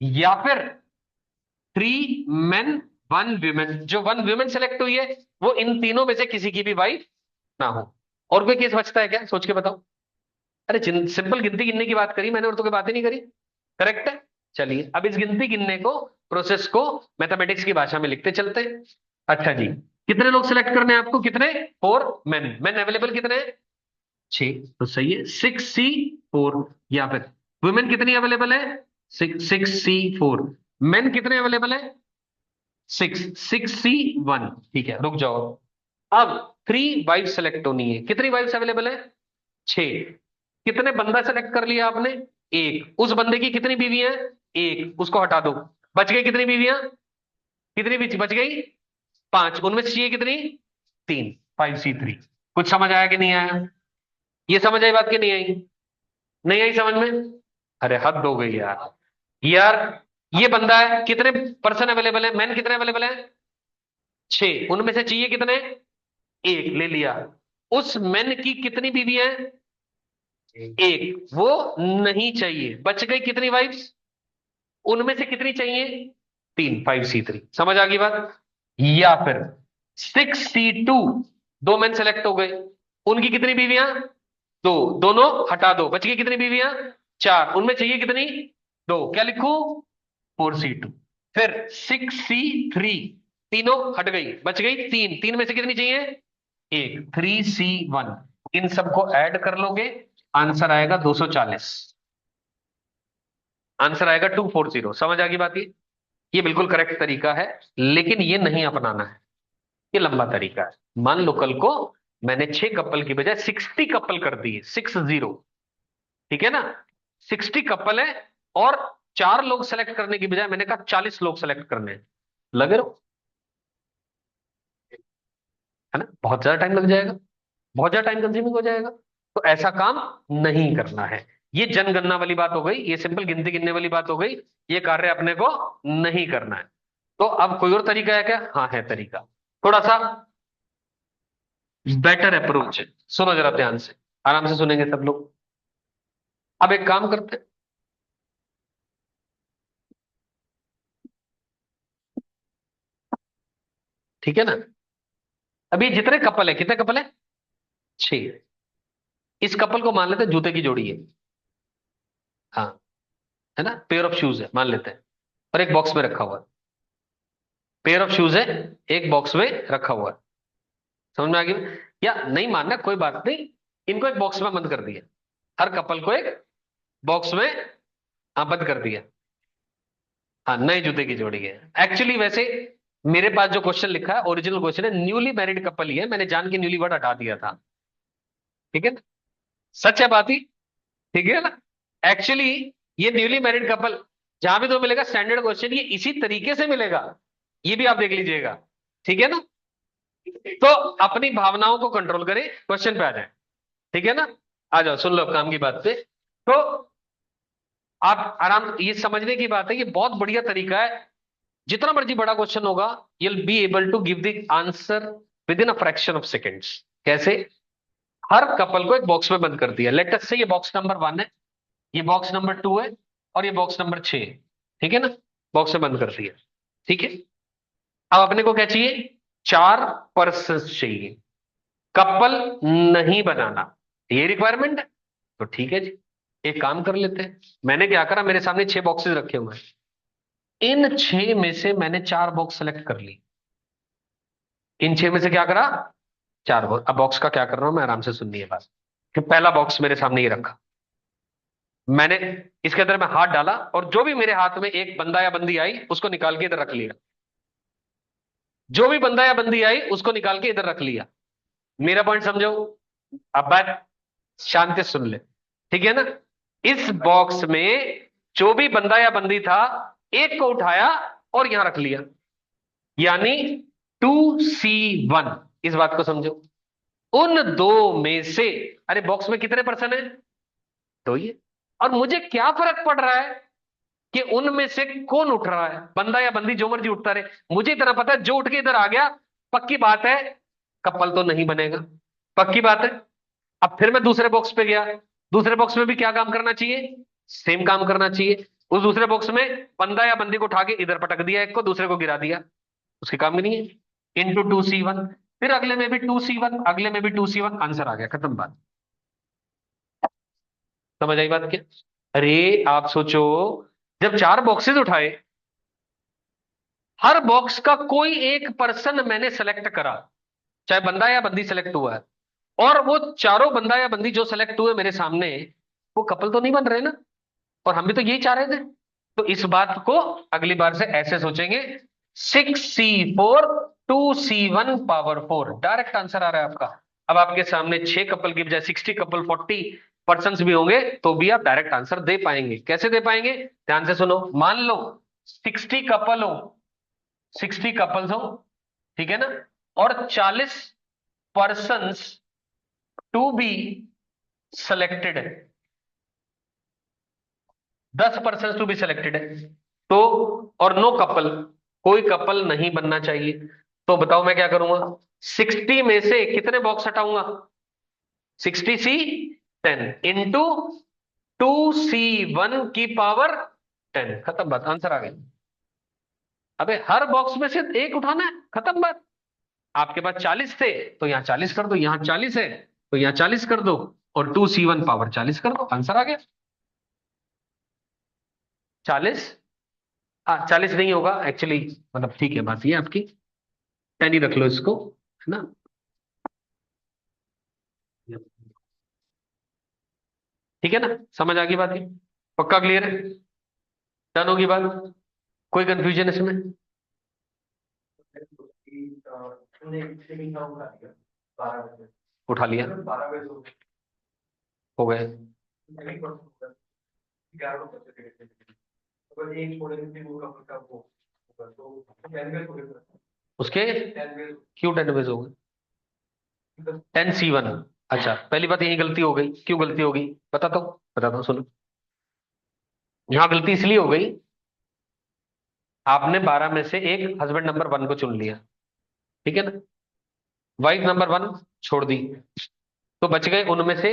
या फिर 3 मेन 1 वुमेन, जो 1 वुमेन सेलेक्ट हुई है वो इन तीनों में से किसी की भी वाइफ ना हो। और कोई केस बचता है क्या, सोच के बताओ? अरे सिंपल गिनती गिनने की बात करी मैंने और तो कोई बात ही नहीं करी। करेक्ट है। चलिए अब इस गिनती गिनने को, प्रोसेस को मैथमेटिक्स की भाषा में लिखते चलते हैं। अच्छा जी, कितने लोग सिलेक्ट करने हैं आपको? कितने? 4 मेन। मैन अवेलेबल कितने हैं? 6, तो सही है 6C4। या फिर वुमेन कितनी अवेलेबल है? 6C4। मेन कितने अवेलेबल है? 6C1। ठीक है, रुक जाओ। अब 3 वाइफ सेलेक्ट होनी है, कितनी वाइफ अवेलेबल है? 6। कितने बंदा सेलेक्ट कर लिया आपने? एक। उस बंदे की कितनी बीवी है? एक, उसको हटा दो। बच गई कितनी बीवियां? कितनी बच गई? 5। उनमें से चाहिए कितनी? 3, 5C3। कुछ समझ आया कि नहीं आया? ये समझ आई बात की नहीं आई? नहीं आई समझ में? अरे हद हो गई यार। यार ये बंदा है, कितने पर्सन अवेलेबल है, मैन कितने अवेलेबल है? 6। उनमें से चाहिए कितने? एक, ले लिया। उस मैन की कितनी बीवी है? एक, वो नहीं चाहिए। बच गई कितनी वाइफ्स? उनमें से कितनी चाहिए? 3, 5C3। समझ आ गई बात? या फिर 6C2, 2 मैन सेलेक्ट हो गए, उनकी कितनी बीवियां? दो, दोनों हटा दो, बच गई कितनी बीवियां? 4। उनमें चाहिए कितनी? दो, क्या लिखूं? 4C2। फिर 6C3, तीनों हट गई, बच गई 3, 3 में से कितनी चाहिए? एक, 3C1। इन सबको ऐड कर लोगे, आंसर आएगा 240। आंसर आएगा 240। समझ आ गई बात? ये बिल्कुल करेक्ट तरीका है, लेकिन ये नहीं अपनाना है, ये लंबा तरीका है। मान लो कल को मैंने 6 कपल की बजाय 60 कपल कर दिए, 60। ठीक है ना। 60 कपल है और 4 लोग सेलेक्ट करने की बजाय मैंने कहा 40 लोग सेलेक्ट करने हैं। लगे रहो, है ना। बहुत ज्यादा टाइम लग जाएगा, बहुत ज्यादा टाइम कंज्यूमिंग हो जाएगा। तो ऐसा काम नहीं करना है। ये जनगणना वाली बात हो गई, ये सिंपल गिनती गिनने वाली बात हो गई, ये कार्य अपने को नहीं करना है। तो अब कोई और तरीका है क्या? हाँ है तरीका, थोड़ा सा बेटर अप्रोच है। सुनो जरा ध्यान से, आराम से सुनेंगे सब लोग। अब एक काम करते हैं, ठीक है ना? अभी जितने कपल है, कितने कपल है? 6। इस कपल को मान लेते हैं जूते की जोड़ी है। हाँ, है ना, पेयर ऑफ शूज है मान लेते हैं, और एक बॉक्स में रखा हुआ है। पेयर ऑफ शूज है, एक बॉक्स में रखा हुआ है। समझ में आ गया? या नहीं मानना कोई बात नहीं, इनको एक बॉक्स में बंद कर दिया, हर कपल को एक बॉक्स में, हाँ, बंद कर दिया। हाँ, नए जूते की जोड़ी है। एक्चुअली वैसे मेरे पास जो क्वेश्चन लिखा है ओरिजिनल क्वेश्चन है न्यूली मैरिड कपल ही है, मैंने जान के न्यूली वर्ड हटा दिया था। ठीक है ना? सच है बात ही, ठीक है ना? एक्चुअली ये न्यूली मैरिड कपल जहां भी तो मिलेगा स्टैंडर्ड क्वेश्चन, ये इसी तरीके से मिलेगा, ये भी आप देख लीजिएगा। ठीक है ना? तो अपनी भावनाओं को कंट्रोल करें, क्वेश्चन पे आ जाए। ठीक है ना? आ जाओ, सुन लो काम की बात पे। तो आप आराम, ये समझने की बात है, ये बहुत बढ़िया तरीका है। जितना मर्जी बड़ा क्वेश्चन होगा, you'll be able to give the answer within a fraction of seconds. कैसे? हर कपल को एक बॉक्स में बंद कर दिया, लेट अस से ये बॉक्स नंबर 1 है, ये बॉक्स नंबर 2 है, और ये बॉक्स नंबर 6 है। ठीक है ना? बॉक्स में बंद कर दिया। ठीक है, अब अपने को क्या चाहिए? 4 पर्सन चाहिए, कपल नहीं बनाना, ये रिक्वायरमेंट है। तो ठीक है जी, एक काम कर लेते हैं। मैंने क्या करा, मेरे सामने 6 बॉक्सेस रखे हुए हैं, इन 6 में से मैंने 4 बॉक्स सेलेक्ट कर ली। इन 6 में से क्या करा? 4 बॉक्स। अब बॉक्स का क्या कर रहा हूं मैं, आराम से सुनिए बात। कि पहला बॉक्स मेरे सामने ही रखा, मैंने इसके अंदर मैं हाथ डाला, और जो भी मेरे हाथ में एक बंदा या बंदी आई उसको निकाल के इधर रख लिया। जो भी बंदा या बंदी आई उसको निकाल के इधर रख लिया। मेरा पॉइंट समझो? अब बात शांति से सुन ले, ठीक है ना? इस बॉक्स में जो भी बंदा या बंदी था, एक को उठाया और यहां रख लिया, यानी 2C1। इस बात को समझो, उन दो में से, अरे बॉक्स में कितने पर्सन है? दो ही है। और मुझे क्या फर्क पड़ रहा है कि उनमें से कौन उठ रहा है, बंदा या बंदी, जो मर्जी उठता रहे, मुझे इतना पता है जो उठ के इधर आ गया, पक्की बात है कपल तो नहीं बनेगा, पक्की बात है। अब फिर मैं दूसरे बॉक्स पे गया, दूसरे बॉक्स में भी क्या काम करना चाहिए? सेम काम करना चाहिए। उस दूसरे बॉक्स में बंदा या बंदी को उठा के इधर पटक दिया, एक को, दूसरे को गिरा दिया, उसके काम ही नहीं है। इंटू 2C1, फिर अगले में भी 2C1, अगले में भी 2C1, आंसर आ गया, खत्म बात। समझ आई बात क्या? अरे आप सोचो, जब 4 बॉक्सेस उठाए, हर बॉक्स का कोई एक पर्सन मैंने सेलेक्ट करा, चाहे बंदा या बंदी सेलेक्ट हुआ है, और वो चारों बंदा या बंदी जो सेलेक्ट हुए मेरे सामने, वो कपल तो नहीं बन रहे ना, और हम भी तो यही चाह रहे थे। तो इस बात को अगली बार से ऐसे सोचेंगे, 6C4 2C1 power 4, direct answer आ रहा है आपका। अब आपके सामने 6 कपल की बजाय 60 कपल, 40 पर्सन भी होंगे, तो भी आप डायरेक्ट आंसर दे पाएंगे। कैसे दे पाएंगे? ध्यान से सुनो, मान लो 60 कपल हो, 60 कपल्स हो, ठीक है ना, और 40 पर्सन टू बी सिलेक्टेड है, 10 पर्सन टू बी सिलेक्टेड है, तो, और नो कपल, कोई कपल नहीं बनना चाहिए। तो बताओ मैं क्या करूंगा? 60 में से कितने बॉक्स हटाऊंगा? 60C10 इंटू 2C1 की पावर 10, खत्म बात, आंसर आ गया। अबे हर बॉक्स में से एक उठाना है, खत्म बात। आपके पास 40 थे, तो यहां 40 कर दो, यहां 40 है तो यहां 40 कर दो, और 2C1 पावर 40 कर दो, आंसर आ गया। 40, हाँ 40 नहीं होगा एक्चुअली, मतलब ठीक है बात ये आपकी, 10 ही रख लो इसको, है ना? ठीक है ना? समझ आ गई बात ये? पक्का क्लियर है? डन होगी बात? कोई कंफ्यूजन इसमें? उठा लिया, हो गए। उसके क्यों 10 बेस हो गए? 10C1, अच्छा, पहली बात यही गलती हो गई, क्यों गलती हो गई बताता हूँ सुनो। यहाँ गलती इसलिए हो गई, आपने 12 में से एक हस्बैंड नंबर 1 को चुन लिया, ठीक है ना, वाइफ नंबर 1 छोड़ दी, तो बच गए उनमें से,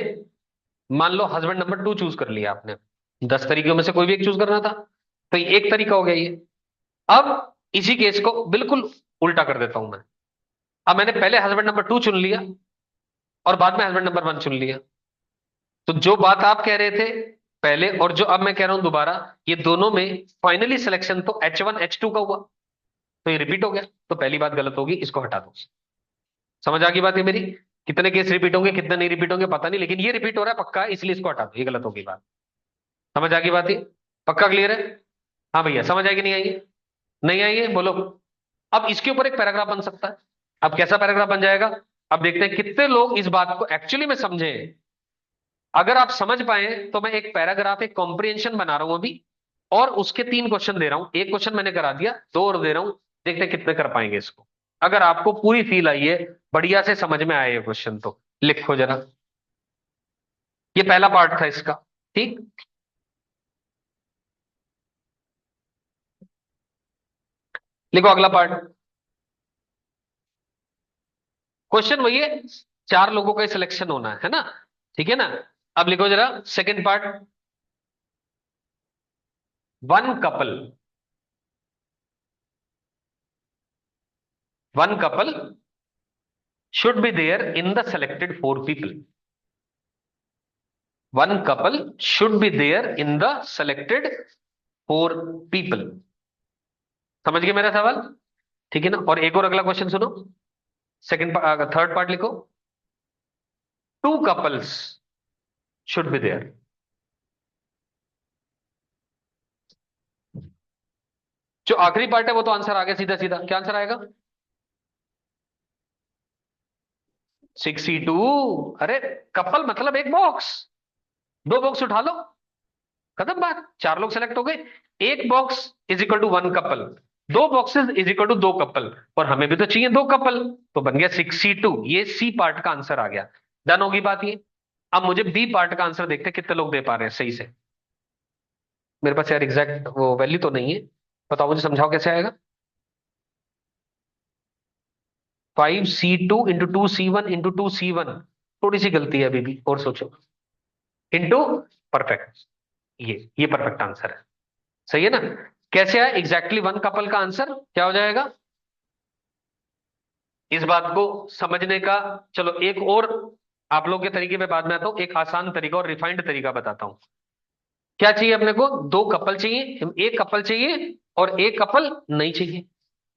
मान लो हस्बैंड नंबर 2 चूज कर लिया आपने, 10 तरीकों में से कोई भी एक चूज करना था, तो ये एक तरीका हो गया ये। अब इसी केस को बिल्कुल उल्टा कर देता हूं मैं। अब मैंने पहले हस्बैंड नंबर 2 चुन लिया और बाद में हस्बैंड नंबर 1 चुन लिया, तो जो बात आप कह रहे थे पहले और जो अब मैं कह रहा हूं दोबारा, ये दोनों में फाइनली सिलेक्शन तो H1 H2 का हुआ, तो ये रिपीट हो गया, तो पहली बात गलत होगी, इसको हटा दो। समझ आ गई बात है मेरी? कितने केस रिपीट होंगे कितने नहीं रिपीट होंगे पता नहीं, लेकिन ये रिपीट हो रहा है पक्का है, इसलिए इसको हटा दो, ये गलत होगी बात। समझ आ गई बात ये? पक्का क्लियर है? हाँ भैया, समझ आएगी नहीं आएगी? नहीं आएगी बोलो। अब इसके ऊपर एक पैराग्राफ बन सकता है। अब कैसा पैराग्राफ बन जाएगा? अब देखते हैं कितने लोग इस बात को एक्चुअली में समझे। अगर आप समझ पाए तो मैं एक पैराग्राफ, एक कॉम्प्रिहेंशन बना रहा हूं अभी, और उसके 3 क्वेश्चन दे रहा हूं, एक क्वेश्चन मैंने करा दिया, 2 और दे रहा हूं, देखते हैं कितने कर पाएंगे इसको। अगर आपको पूरी फील आई है, बढ़िया से समझ में आए ये क्वेश्चन, तो लिखो जरा। ये पहला पार्ट था इसका, ठीक। लिखो अगला पार्ट। क्वेश्चन वही है, 4 लोगों का सिलेक्शन होना है ना, ठीक है ना। अब लिखो जरा second part. One couple, one couple should be there in the selected 4 people. One couple should be there in the selected 4 people. समझ गए मेरा सवाल? ठीक है ना। और एक और अगला क्वेश्चन सुनो, सेकंड थर्ड पार्ट लिखो। 2 couples should be there. जो आखिरी पार्ट है वो तो आंसर आ गया सीधा सीधा, क्या आंसर आएगा? 62। अरे, कपल मतलब एक बॉक्स, 2 बॉक्स उठा लो, खत्म बात, 4 लोग सेलेक्ट हो गए। एक box is equal to 1 couple, 2 boxes is equal to 2 couple, और हमें भी तो चाहिए 2 कपल, तो बन गया 62। ये सी पार्ट का आंसर आ गया। डन होगी बात ये। अब मुझे बी पार्ट का आंसर देखते हैं कितने लोग दे पा रहे हैं सही से। मेरे पास यार एग्जैक्ट वो वैल्यू तो नहीं है, बताओ मुझे, समझाओ कैसे आएगा। 5C2 × 2C1 × 2C1, थोड़ी सी गलती है अभी भी, और सोचो, इंटू परफेक्ट, ये परफेक्ट आंसर है, सही है ना। कैसे है एग्जैक्टली 1 कपल का आंसर, क्या हो जाएगा? इस बात को समझने का, चलो एक और आप लोग के तरीके पे बाद में आता हूं, एक आसान तरीका और रिफाइंड तरीका बताता हूं। क्या चाहिए अपने को? 2 कपल चाहिए, एक कपल चाहिए और एक कपल नहीं चाहिए,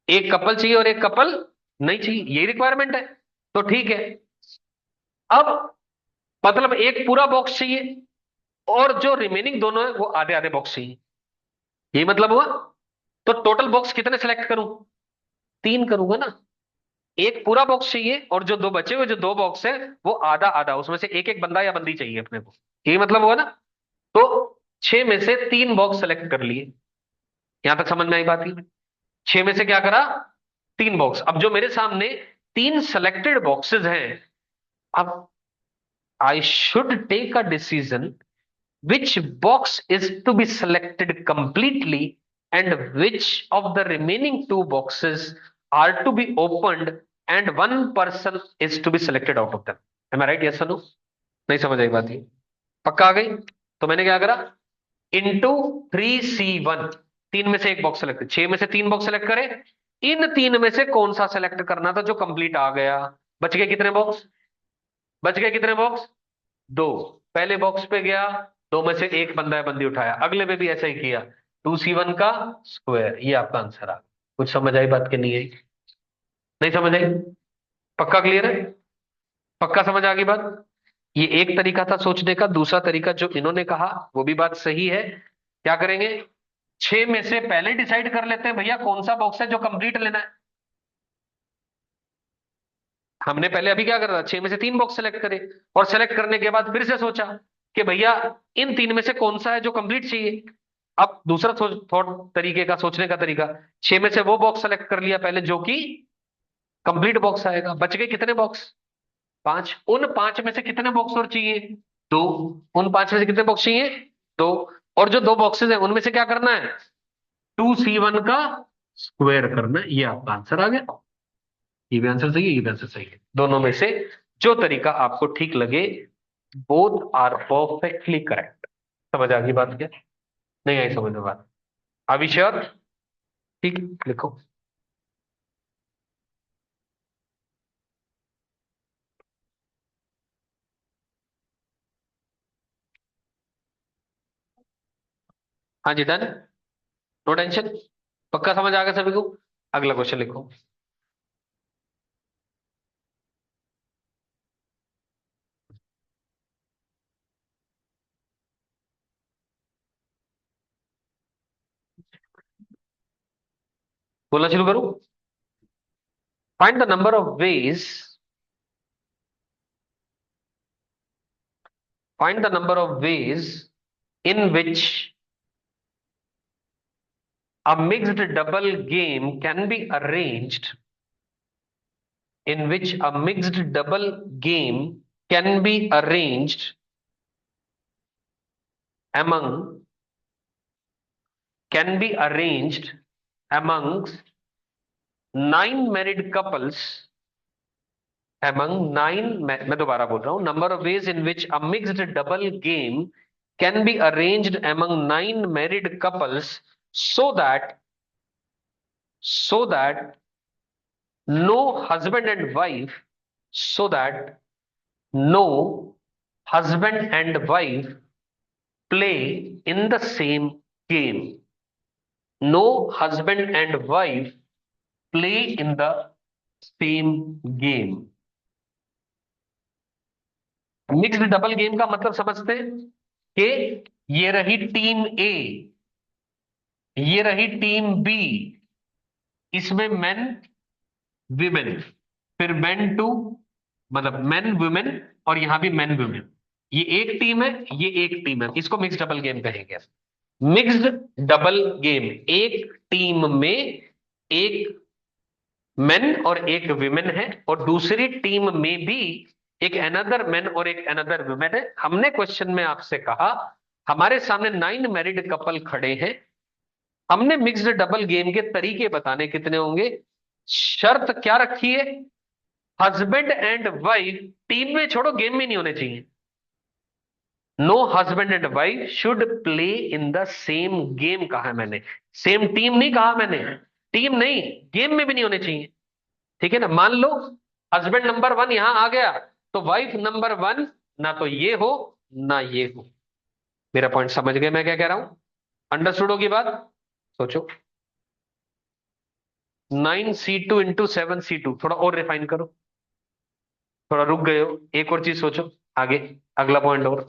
एक कपल चाहिए और एक कपल नहीं चाहिए, यही रिक्वायरमेंट है। तो ठीक है, अब मतलब एक पूरा बॉक्स चाहिए और जो रिमेनिंग दोनों है वो आधे आधे बॉक्स चाहिए, यही मतलब हुआ। तो टोटल बॉक्स कितने सेलेक्ट करूं? 3 करूंगा ना। एक पूरा बॉक्स चाहिए और जो 2 बचे हुए जो 2 बॉक्स है वो आधा आधा, उसमें से एक एक बंदा या बंदी चाहिए अपने को, यही मतलब हुआ ना। तो 6 में से 3 बॉक्स सेलेक्ट कर लिए, यहां तक समझ में आई बात ही। 6 में से क्या करा? 3 बॉक्स। अब जो मेरे सामने 3 सेलेक्टेड बॉक्सेस हैं, अब I should take a decision which box is to be selected completely and which of the remaining 2 boxes are to be opened and one person is to be selected out of them. Am I right? Yes or no? नहीं समझ आई बात ये? पक्का आ गई? तो मैंने क्या करा, इंटू 3C1, 3 में से एक बॉक्स सेलेक्ट, 6 में से 3 बॉक्स सेलेक्ट करे, इन 3 में से कौन सा सेलेक्ट करना था जो कंप्लीट आ गया। बच गए कितने बॉक्स? बच गए कितने बॉक्स? 2। पहले बॉक्स पे गया, 2 में से एक बंदा है बंदी उठाया, अगले पे भी ऐसा ही किया, 2C1 का स्क्वायर, ये आपका आंसर आ। कुछ समझ आई बात की नहीं आई? नहीं समझ आई? पक्का क्लियर है? पक्का समझ आ गई बात? ये एक तरीका था सोचने का। दूसरा तरीका जो इन्होंने कहा वो भी बात सही है। क्या करेंगे, 6 में से पहले डिसाइड कर लेते हैं भैया कौन सा बॉक्स है जो कंप्लीट लेना है। हमने पहले अभी क्या करा था, 6 में से 3 बॉक्स सेलेक्ट करे, और सेलेक्ट करने के बाद फिर से सोचा कि भैया इन 3 में से कौन सा है जो कंप्लीट चाहिए। अब दूसरा थॉट तरीके का सोचने का तरीका, 6 में से वो बॉक्स सेलेक्ट कर लिया पहले जो कि कंप्लीट बॉक्स आएगा। बच गए कितने बॉक्स? 5, उन 5 में से कितने बॉक्स और चाहिए? 2। उन 5 में से कितने बॉक्स चाहिए? 2। और जो 2 बॉक्सेस हैं उनमें से क्या करना है? 2C1 का स्क्वायर करना है। ये आपका आंसर आ गया। ये भी आंसर सही है, ये भी आंसर सही है। दोनों में से जो तरीका आपको ठीक लगे, बोथ आर परफेक्टली करेक्ट। समझ आ गई बात क्या? नहीं आई समझ में बात? अभी श्योर? ठीक, लिखो। हाँ जी, डन। No tension. पक्का समझ आ गया सभी को? अगला क्वेश्चन लिखो। बोलना शुरू करूं? Find the number of ways, find the number of ways in which a mixed double game can be arranged, in which a mixed double game can be arranged among, can be arranged amongst 9 married couples, among 9, मैं दोबारा बोल रहा हूं, number of ways in which a mixed double game can be arranged among 9 married couples so that, so that no husband and wife, so that no husband and wife play in the same game. No husband and wife play in the same game. Mixed double game का मतलब समझते हैं कि ये रही team ए, ये रही team B, इसमें मेन विमेन, फिर मेन टू, मतलब मेन वुमेन, और यहां भी मेन वुमेन। ये एक टीम है, ये एक टीम है, इसको मिक्स डबल गेम कहेंगे। मिक्स्ड डबल गेम, एक टीम में एक मेन और एक विमेन है, और दूसरी टीम में भी एक अनदर मेन और एक अनदर विमेन है। हमने क्वेश्चन में आपसे कहा हमारे सामने 9 मैरिड कपल खड़े हैं, हमने मिक्स्ड डबल गेम के तरीके बताने कितने होंगे। शर्त क्या रखी है? हस्बैंड एंड वाइफ टीम में छोड़ो, गेम में नहीं होने चाहिए। No husband and wife should play in the same game कहा है मैंने, सेम टीम नहीं कहा मैंने। टीम नहीं, गेम में भी नहीं होने चाहिए। ठीक है ना? मान लो हस्बैंड नंबर 1 यहां आ गया, तो वाइफ नंबर 1 ना तो ये हो ना ये हो। मेरा पॉइंट समझ गए मैं क्या कह रहा हूं? अंडरस्टूड होगी बात? सोचो। 9C2 × 7C2, थोड़ा और रिफाइन करो। थोड़ा रुक गए हो, एक और चीज सोचो। आगे अगला पॉइंट और।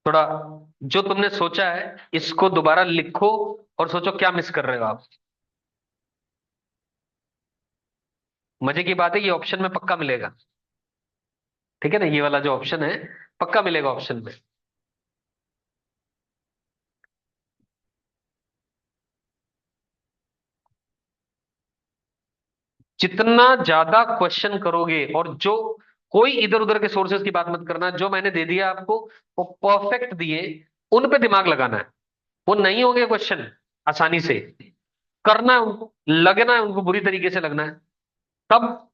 थोड़ा जो तुमने सोचा है इसको दोबारा लिखो और सोचो क्या मिस कर रहे हो आप। मजे की बात है ये ऑप्शन में पक्का मिलेगा। ठीक है ना? ये वाला जो ऑप्शन है पक्का मिलेगा ऑप्शन में। जितना ज्यादा क्वेश्चन करोगे, और जो कोई इधर उधर के सोर्सेज की बात मत करना, जो मैंने दे दिया आपको वो परफेक्ट दिए, उन पे दिमाग लगाना है। वो नहीं होंगे क्वेश्चन आसानी से, करना है उनको, लगना है उनको, बुरी तरीके से लगना है, तब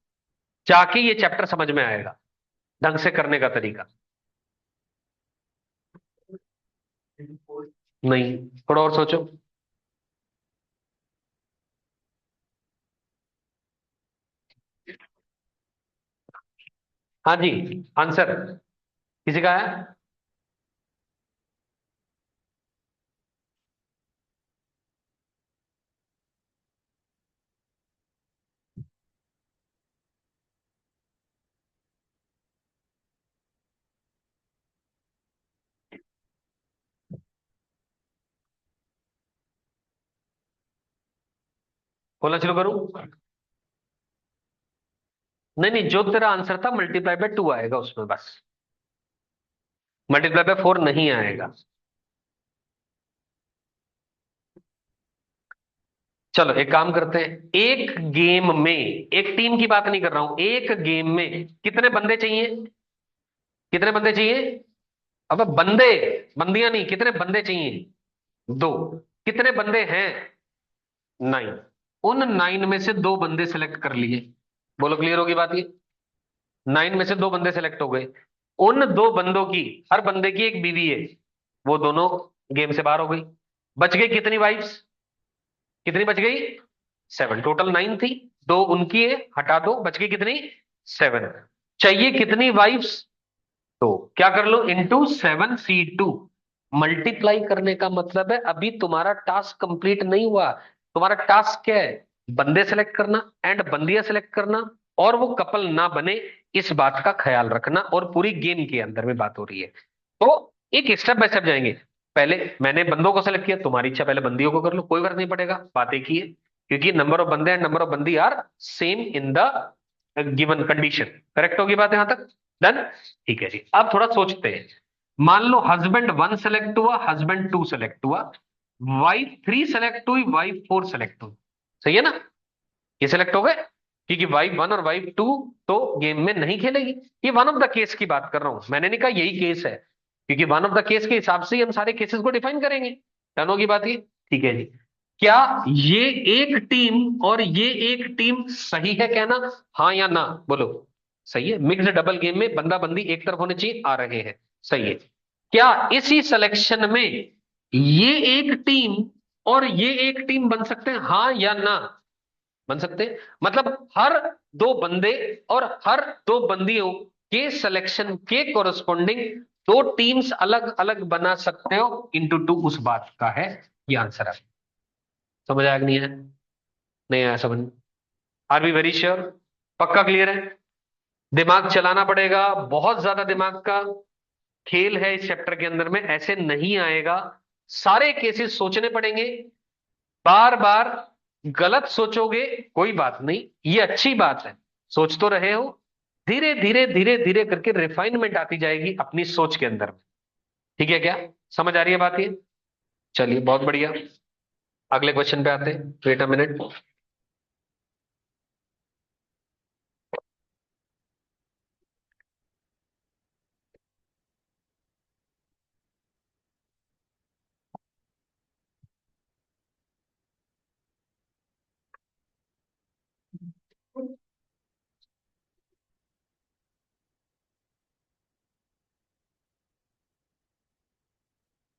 जाके ये चैप्टर समझ में आएगा, ढंग से करने का तरीका। नहीं, थोड़ा और सोचो। हाँ जी, आंसर किसी का है? बोलना शुरू करूं? नहीं नहीं, जो तेरा आंसर था मल्टीप्लाई बाय 2 आएगा उसमें बस, मल्टीप्लाई बाय 4 नहीं आएगा। चलो एक काम करते हैं, एक गेम में, एक टीम की बात नहीं कर रहा हूं, एक गेम में कितने बंदे चाहिए? कितने बंदे चाहिए? अब बंदे, बंदियां नहीं, कितने बंदे चाहिए? दो। कितने बंदे हैं? 9। उन 9 में से दो बंदे सेलेक्ट कर लिए। बोलो क्लियर होगी बात ये? 9 में से दो बंदे सेलेक्ट हो गए। उन दो बंदों की, हर बंदे की एक बीवी है, वो दोनों गेम से बाहर हो गई। बच गई कितनी वाइफ्स? कितनी बच गई? 7। टोटल 9 थी, दो उनकी है, हटा दो, बच गई कितनी? 7। चाहिए कितनी वाइफ्स? तो क्या कर लो, इंटू 7 C2। मल्टीप्लाई करने का मतलब है अभी तुम्हारा टास्क कंप्लीट नहीं हुआ। तुम्हारा टास्क क्या है? बंदे सेलेक्ट करना एंड बंदियां सेलेक्ट करना, और वो कपल ना बने, इस बात का ख्याल रखना, और पूरी गेम के अंदर में बात हो रही है। तो एक स्टेप बाय स्टेप जाएंगे। पहले मैंने बंदों को सेलेक्ट किया, तुम्हारी इच्छा पहले बंदियों को कर लो, कोई फर्क नहीं पड़ेगा, बात एक ही है, क्योंकि नंबर ऑफ बंदे एंड नंबर ऑफ बंदी are same in the given condition. Correct होगी बात यहां तक? डन। ठीक है जी, अब थोड़ा सोचते हैं। मान लो हस्बैंड 1 सेलेक्ट हुआ, हस्बैंड 2 सेलेक्ट हुआ, वाइफ 3 सेलेक्ट हुई, वाइफ 4 सेलेक्ट हुई। सही है ना? ये सेलेक्ट हो गए, क्योंकि वाइफ 1 और वाइफ 2 तो गेम में नहीं खेलेगी। ये वन ऑफ द केस की बात कर रहा हूं, मैंने नहीं कहा यही केस है, क्योंकि वन ऑफ द केस के हिसाब से ही हम सारे केसेस को डिफाइन करेंगे। डन होगी बात ये? ठीक है जी। क्या ये एक टीम और ये एक टीम सही है कहना? हाँ या ना बोलो। सही है, मिक्स्ड डबल गेम में बंदा बंदी एक तरफ होने चाहिए, आ रहे हैं। सही है। क्या इसी सिलेक्शन में ये एक टीम और ये एक टीम बन सकते हैं, हाँ या ना? बन सकते हैं, मतलब हर दो बंदे और हर दो बंदियों के सिलेक्शन के कोरस्पॉन्डिंग दो टीम्स अलग अलग बना सकते हो, इंटू 2 उस बात का है। ये आंसर है। समझ आया कि नहीं है? नहीं आया समझ? R be very sure? पक्का क्लियर है? दिमाग चलाना पड़ेगा, बहुत ज्यादा दिमाग का खेल है इस चैप्टर के अंदर में, ऐसे नहीं आएगा। सारे केसेस सोचने पड़ेंगे, बार बार। गलत सोचोगे कोई बात नहीं, ये अच्छी बात है, सोच तो रहे हो। धीरे धीरे धीरे धीरे करके रिफाइनमेंट आती जाएगी अपनी सोच के अंदर। ठीक है क्या? समझ आ रही है बात ये? चलिए बहुत बढ़िया। अगले क्वेश्चन पे आते हैं, वेट अ मिनट।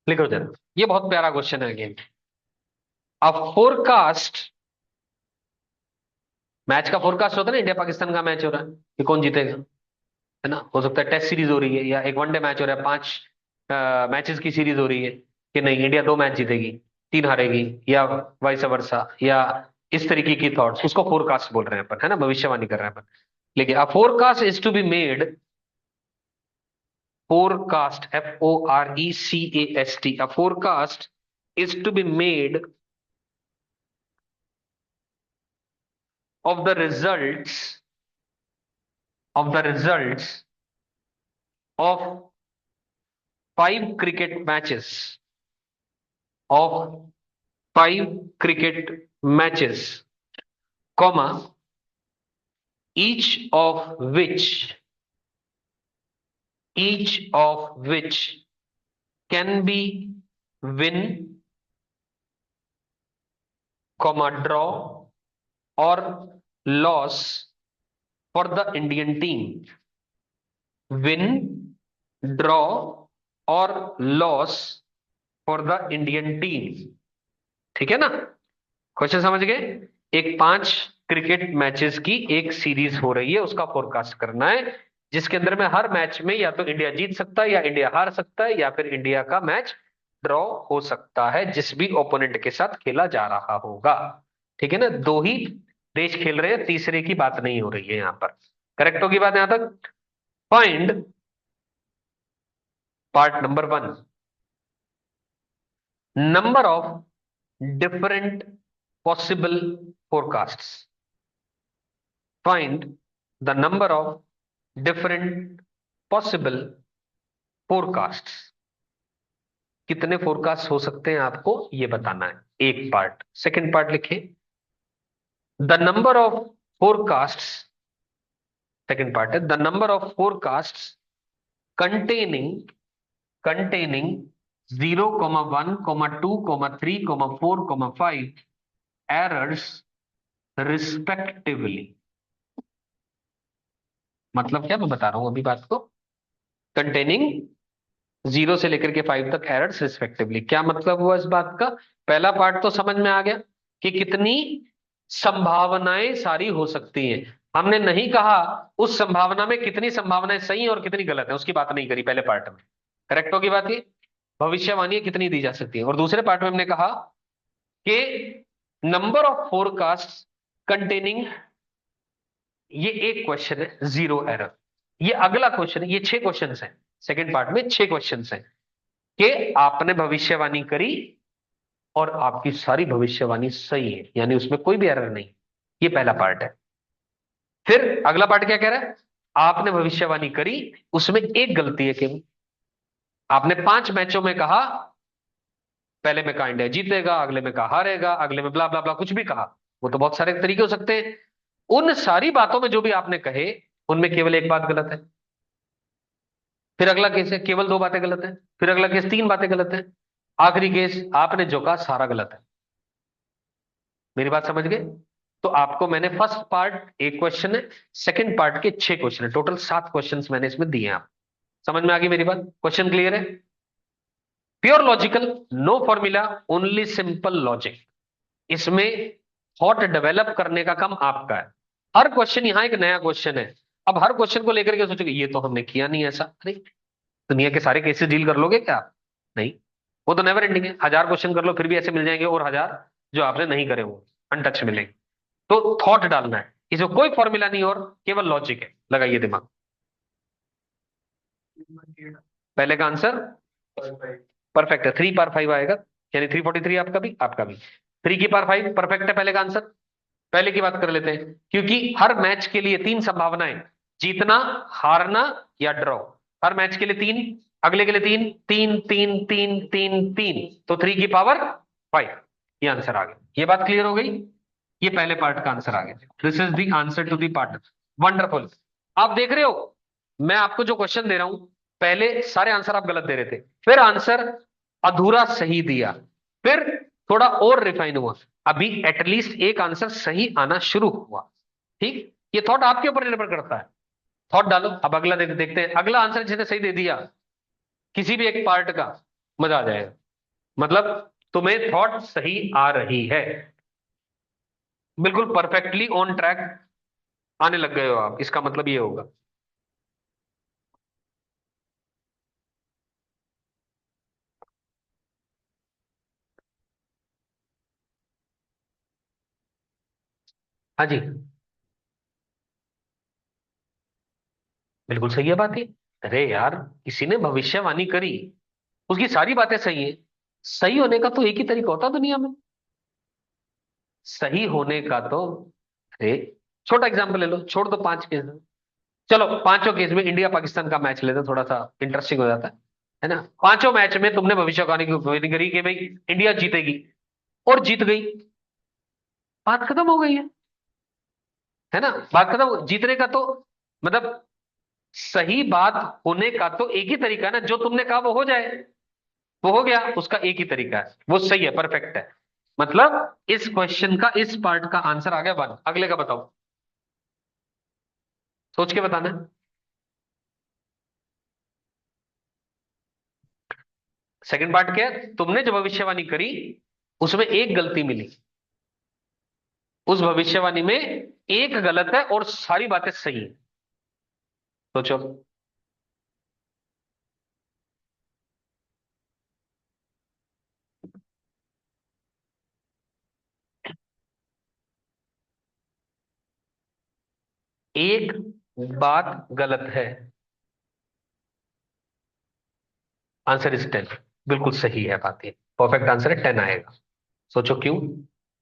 लिखो जरा, ये बहुत प्यारा क्वेश्चन है अगेन। अ फोरकास्ट, मैच का फोरकास्ट होता है ना, इंडिया पाकिस्तान का मैच हो रहा है कि कौन जीतेगा, है ना? हो सकता है टेस्ट सीरीज हो रही है, या एक वनडे मैच हो रहा है, 5 मैचेस की सीरीज हो रही है, कि नहीं इंडिया 2 मैच जीतेगी, 3 हारेगी, या वाइस वर्सा, या इस तरीके की थॉट्स, उसको फोरकास्ट बोल रहे हैं अपन, है ना, भविष्यवाणी कर रहे हैं अपन। लेकिन a forecast is to be made, forecast FORECAST, a forecast is to be made of the results, of the results of 5 cricket matches, of 5 cricket matches, comma, each of which, each of which can be win, comma, draw or loss for the Indian team. Win, draw और loss for the Indian team. ठीक है ना? Question समझ गए? एक 5 cricket matches की एक series हो रही है, उसका फोरकास्ट करना है, जिसके अंदर में हर मैच में या तो इंडिया जीत सकता है, या इंडिया हार सकता है, या फिर इंडिया का मैच ड्रॉ हो सकता है, जिस भी ओपोनेंट के साथ खेला जा रहा होगा। ठीक है ना? दो ही देश खेल रहे हैं, तीसरे की बात नहीं हो रही है यहां पर। करेक्ट होगी बात यहां तक? Find part number 1, number of different possible forecasts. Find the number of different possible forecasts. कितने फोरकास्ट हो सकते हैं आपको ये बताना है, एक पार्ट। सेकंड पार्ट लिखे, the number of forecast, second part है, the number of forecast containing containing 0,1,2,3,4,5 errors respectively. मतलब क्या, मैं बता रहा हूं अभी बात को। कंटेनिंग 0 से लेकर के 5 तक एरर्स रिस्पेक्टिवली, क्या मतलब हुआ इस बात का? पहला पार्ट तो समझ में आ गया कि कितनी संभावनाएं सारी हो सकती हैं। हमने नहीं कहा उस संभावना में कितनी संभावनाएं सही हैं और कितनी गलत है, उसकी बात नहीं करी पहले पार्ट में। करेक्ट होगी बात ये। भविष्यवाणी कितनी दी जा सकती है। और दूसरे पार्ट में हमने कहा कि नंबर ऑफ फोरकास्ट कंटेनिंग, ये एक क्वेश्चन है जीरो एरर। ये अगला क्वेश्चन है, ये 6 क्वेश्चन हैं। सेकेंड पार्ट में 6 क्वेश्चन हैं कि आपने भविष्यवाणी करी और आपकी सारी भविष्यवाणी सही है, यानी उसमें कोई भी एरर नहीं। ये पहला पार्ट है। फिर अगला पार्ट क्या कह रहा है? आपने भविष्यवाणी करी, उसमें एक गलती है केवल। आपने 5 मैचों में कहा, पहले में कहा इंडिया जीतेगा, अगले में कहा हारेगा, अगले में ब्ला ब्ला ब्ला कुछ भी कहा। वो तो बहुत सारे तरीके हो सकते हैं। उन सारी बातों में जो भी आपने कहे, उनमें केवल एक बात गलत है। फिर अगला केस है केवल 2 बातें गलत है। फिर अगला केस 3 बातें गलत है। आखिरी केस आपने जो कहा सारा गलत है। मेरी बात समझ गए? तो आपको मैंने फर्स्ट पार्ट एक क्वेश्चन है, सेकंड पार्ट के 6 क्वेश्चन है, टोटल 7 क्वेश्चन मैंने इसमें दिए हैं। आप समझ में आ गई मेरी बात? क्वेश्चन क्लियर है? Pure logical, no formula, only simple logic. इसमें थॉट डेवलप करने का काम आपका है। हर क्वेश्चन यहां एक नया क्वेश्चन है। अब हर क्वेश्चन को लेकर के सोचोगे ये तो हमने किया नहीं ऐसा, अरे दुनिया के सारे केसेस डील कर लोगे क्या आप? नहीं। वो तो नेवर एंडिंग है, 1000 क्वेश्चन कर लो फिर भी ऐसे मिल जाएंगे, और 1000 जो आपने नहीं करे वो अनटच मिलेंगे। तो थॉट डालना है, इसमें कोई फॉर्मूला नहीं और केवल लॉजिक है। लगाइए दिमाग। पहले का आंसर परफेक्ट है, 3 पार 5 आएगा, यानी 343 आपका भी आपका भी। 3 की पार 5 परफेक्ट है पहले का आंसर। पहले की बात कर लेते हैं, क्योंकि हर मैच के लिए 3 संभावनाएं, जीतना, हारना या ड्रॉ। हर मैच के लिए 3, अगले के लिए 3, 3 3 3 3 3, तो 3 की पावर 5। ये आंसर आ गया। ये बात क्लियर हो गई? ये पहले पार्ट का आंसर आ गया। This is the answer to the part. Wonderful. आप देख रहे हो, मैं आपको जो क्वेश्चन दे रहा हूं, पहले सारे आंसर आप गलत दे रहे थे, फिर आंसर अधूरा सही दिया, फिर थोड़ा और रिफाइन हुआ, अभी एटलीस्ट एक आंसर सही आना शुरू हुआ। ठीक, ये थॉट आपके ऊपर निर्भर करता है। थॉट डालो। अब अगला देखते हैं। अगला आंसर जिसने सही दे दिया किसी भी एक पार्ट का, मजा आ जाएगा। मतलब तुम्हें थॉट सही आ रही है, बिल्कुल परफेक्टली ऑन ट्रैक आने लग गए हो आप, इसका मतलब ये होगा। हाँ जी, बिल्कुल सही है बात ये। अरे यार, किसी ने भविष्यवाणी करी, उसकी सारी बातें सही है। सही होने का तो एक ही तरीका होता है दुनिया में। सही होने का तो, अरे छोटा एग्जांपल ले लो, छोड़ दो 5 केस। चलो 5 केस में इंडिया पाकिस्तान का मैच लेते, थोड़ा सा इंटरेस्टिंग हो जाता है ना। 5 मैच में तुमने भविष्यवाणी करी कि भाई इंडिया जीतेगी, और जीत गई, बात खत्म हो गई है ना। बात खत्म। जीतने का तो मतलब, सही बात होने का तो एक ही तरीका है ना, जो तुमने कहा वो हो जाए, वो हो गया, उसका एक ही तरीका है, वो सही है, परफेक्ट है। मतलब इस क्वेश्चन का इस पार्ट का आंसर आ गया 1। अगले का बताओ, सोच के बताना है। सेकंड पार्ट क्या है? तुमने जो भविष्यवाणी करी उसमें एक गलती मिली, उस भविष्यवाणी में एक गलत है और सारी बातें सही है। सोचो। एक बात गलत है, आंसर इज 10। बिल्कुल सही है बात ये, परफेक्ट आंसर है 10 आएगा। सोचो क्यों,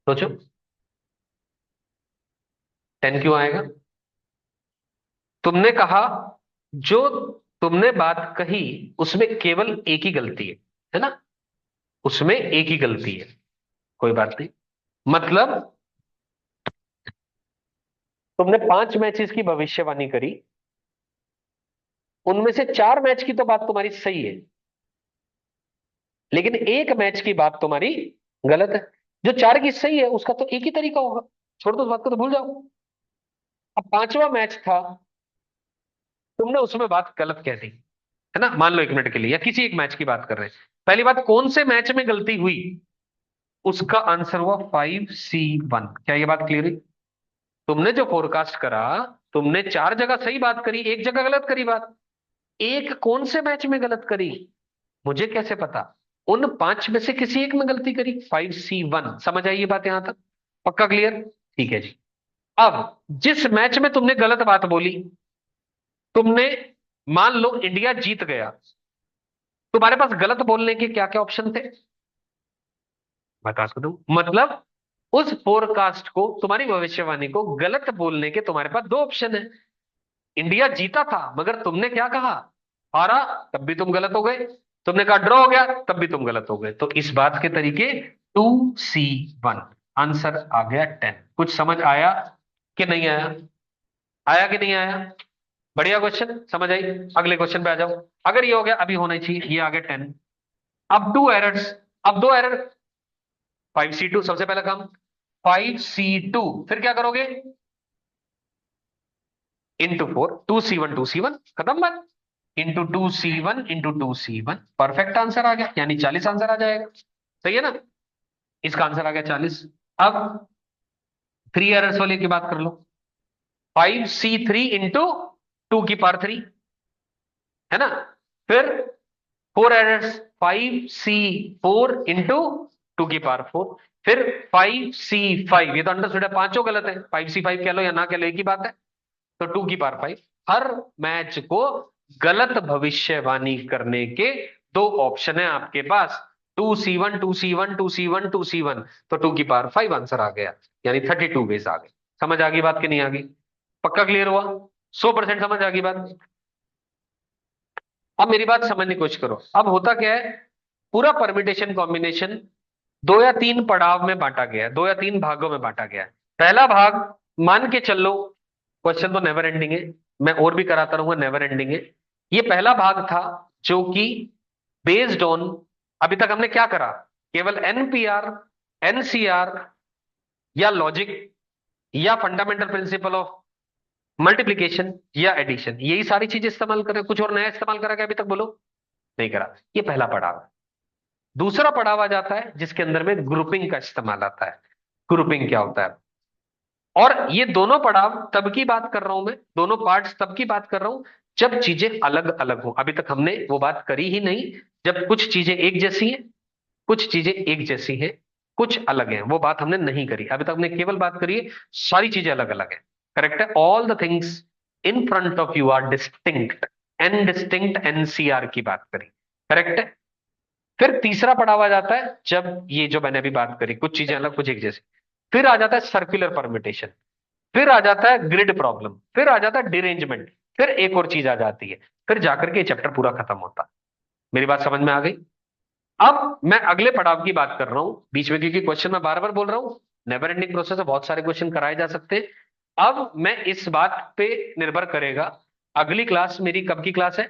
सोचो 10 क्यों आएगा? तुमने कहा, जो तुमने बात कही उसमें केवल एक ही गलती है ना, उसमें एक ही गलती है, कोई बात नहीं। मतलब तुमने 5 मैचेस की भविष्यवाणी करी, उनमें से 4 मैच की तो बात तुम्हारी सही है, लेकिन एक मैच की बात तुम्हारी गलत है। जो 4 की सही है उसका तो एक ही तरीका होगा। छोड़ दो, उस बात को तो भूल जाओ। अब 5वां मैच था, तुमने उसमें बात गलत कह दी, है ना, मान लो 1 मिनट के लिए, या किसी एक मैच की बात कर रहे हैं। पहली बात, कौन से मैच में गलती हुई, उसका आंसर हुआ 5C1। क्या ये बात क्लियर है? तुमने जो फोरकास्ट करा, तुमने 4 जगह सही बात करी, एक जगह गलत करी बात। एक कौन से मैच में गलत करी, मुझे कैसे पता? उन 5 में से किसी एक में गलती करी, 5C1। समझ आई ये बात यहां तक? पक्का क्लियर? ठीक है जी। अब जिस मैच में तुमने गलत बात बोली, तुमने, मान लो इंडिया जीत गया, तुम्हारे पास गलत बोलने के क्या क्या ऑप्शन थे, बता सकता हूं मतलब, उस फोरकास्ट को, तुम्हारी भविष्यवाणी को गलत बोलने के तुम्हारे पास 2 ऑप्शन है। इंडिया जीता था मगर तुमने क्या कहा, हारा, तब भी तुम गलत हो गए। तुमने कहा ड्रॉ हो गया, तब भी तुम गलत हो गए। तो इस बात के तरीके 2C1। आंसर आ गया 10। कुछ समझ आया कि नहीं आया? आया कि नहीं आया? बढ़िया क्वेश्चन, समझ आई। अगले क्वेश्चन पे आ जाओ। अगर ये हो गया, अभी होना ही चाहिए, ये आ गया 10। अब 2 एरर्स, अब 2 एरर। 5C2 सबसे पहला काम, 5C2, फिर क्या करोगे, इंटू 4, 2C1 खत्म बात। इंटू 2C1 परफेक्ट आंसर आ गया, यानी 40 आंसर आ जाएगा। सही है ना? इसका आंसर आ गया 40। अब 3 एरर्स वाले की बात कर लो। 5C3 इंटू 2 की पावर 3, है ना? फिर 4 एरर्स, 5C4 इंटू 2 की पावर 4। फिर 5C5, ये तो अंडरस्टूड है, पांचों गलत है, 5C5 कह लो या ना कह लो, एक ही बात है। तो 2 की पावर 5। हर मैच को गलत भविष्यवाणी करने के 2 ऑप्शन है आपके पास, 2C1 तो 2 की पावर 5 आंसर आ गया, यानी 32 वेज आ गए। समझ आ गई बात कि नहीं आ गई? पक्का क्लियर हुआ? 100% समझ आ गई बात? अब मेरी बात समझने की कोशिश करो। अब होता क्या है, पूरा परम्यूटेशन कॉम्बिनेशन 2 या 3 पड़ाव में बांटा गया है, 2 या 3 भागों में बांटा गया है। पहला भाग, मान के चल लो, क्वेश्चन तो नेवर एंडिंग है, मैं और भी कराता रहूंगा, नेवर एंडिंग है। ये पहला भाग था, जो कि बेस्ड ऑन, अभी तक हमने क्या करा, केवल एनपीआर, एनसीआर, या लॉजिक, या फंडामेंटल प्रिंसिपल ऑफ मल्टीप्लीकेशन, या एडिशन, यही सारी चीजें इस्तेमाल करें, कुछ और नया इस्तेमाल करा क्या अभी तक, बोलो? नहीं करा। ये पहला पड़ाव है। दूसरा पड़ाव आ जाता है जिसके अंदर में ग्रुपिंग का इस्तेमाल आता है। ग्रुपिंग क्या होता है? और ये दोनों पड़ाव तब की बात कर रहा हूं मैं, दोनों पार्ट्स तब की बात कर रहा हूं जब चीजें अलग अलग हो। अभी तक हमने वो बात करी ही नहीं। जब कुछ चीजें एक जैसी हैं, कुछ चीजें एक जैसी हैं, कुछ अलग हैं, वो बात हमने नहीं करी। अभी तक हमने केवल बात करी है सारी चीजें अलग अलग हैं। करेक्ट है? All the things in front of you are distinct, n distinct NCR की बात करी। करेक्ट है? फिर तीसरा पड़ाव आ जाता है जब ये जो मैंने अभी बात करी, कुछ चीजें अलग कुछ एक जैसी। फिर आ जाता है सर्कुलर परम्यूटेशन, फिर आ जाता है ग्रिड प्रॉब्लम, फिर आ जाता है डिरेंजमेंट, फिर एक और चीज आ जाती है, फिर जाकर के चैप्टर पूरा खत्म होता है। मेरी बात समझ में आ गई? अब मैं अगले पड़ाव की बात कर रहा हूं बीच में, क्योंकि क्वेश्चन मैं बार बार बोल रहा हूं, नेवर एंडिंग प्रोसेस है, बहुत सारे क्वेश्चन कराए जा सकते हैं। अब मैं इस बात पे निर्भर करेगा, अगली क्लास मेरी कब की क्लास है?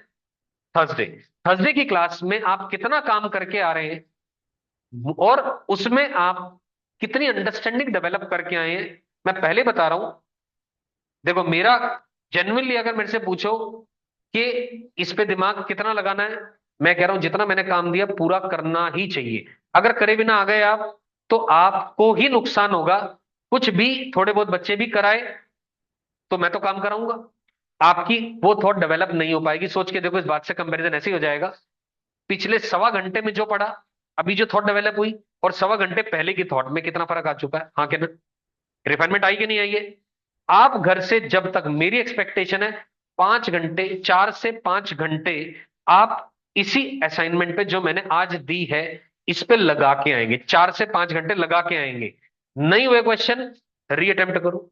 थर्सडे। थर्सडे की क्लास में आप कितना काम करके आ रहे हैं, और उसमें आप कितनी अंडरस्टैंडिंग डेवलप करके आए हैं, मैं पहले बता रहा हूं। देखो मेरा, जेन्युइनली अगर मेरे से पूछो कि इस पे दिमाग कितना लगाना है, मैं कह रहा हूं जितना मैंने काम दिया पूरा करना ही चाहिए। अगर करे बिना आ गए आप, तो आपको ही नुकसान होगा। कुछ भी, थोड़े बहुत बच्चे भी कराए तो मैं तो काम कराऊंगा, आपकी वो थॉट डेवलप नहीं हो पाएगी। सोच के देखो, इस बात से कंपैरिजन ऐसे ही हो जाएगा, पिछले सवा घंटे में जो पढ़ा, अभी जो थॉट डेवलप हुई, और सवा घंटे पहले की थॉट में कितना फर्क आ चुका है, हाँ कि ना? रिफाइनमेंट आई कि नहीं आई है? आप घर से, जब तक मेरी एक्सपेक्टेशन है, 5 घंटे, 4 से 5 घंटे आप इसी असाइनमेंट पे जो मैंने आज दी है, इस पे लगा के आएंगे, 4 से 5 घंटे लगा के आएंगे। नहीं हुए क्वेश्चन, रीअटेम्प्ट करो।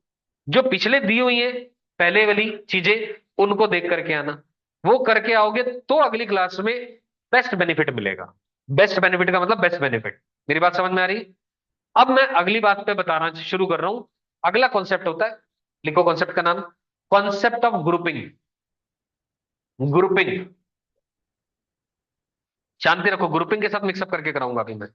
जो पिछले दी हुई है पहले वाली चीजें, उनको देख करके आना। वो करके आओगे तो अगली क्लास में बेस्ट बेनिफिट मिलेगा। बेस्ट बेनिफिट का मतलब बेस्ट बेनिफिट। मेरी बात समझ में आ रही है? अब मैं अगली बात पे बताना शुरू कर रहा हूं। अगला कॉन्सेप्ट होता है लिखो कॉन्सेप्ट का नाम, कॉन्सेप्ट ऑफ ग्रुपिंग। ग्रुपिंग, शांति रखो, ग्रुपिंग के साथ मिक्सअप करके कराऊंगा अभी मैं।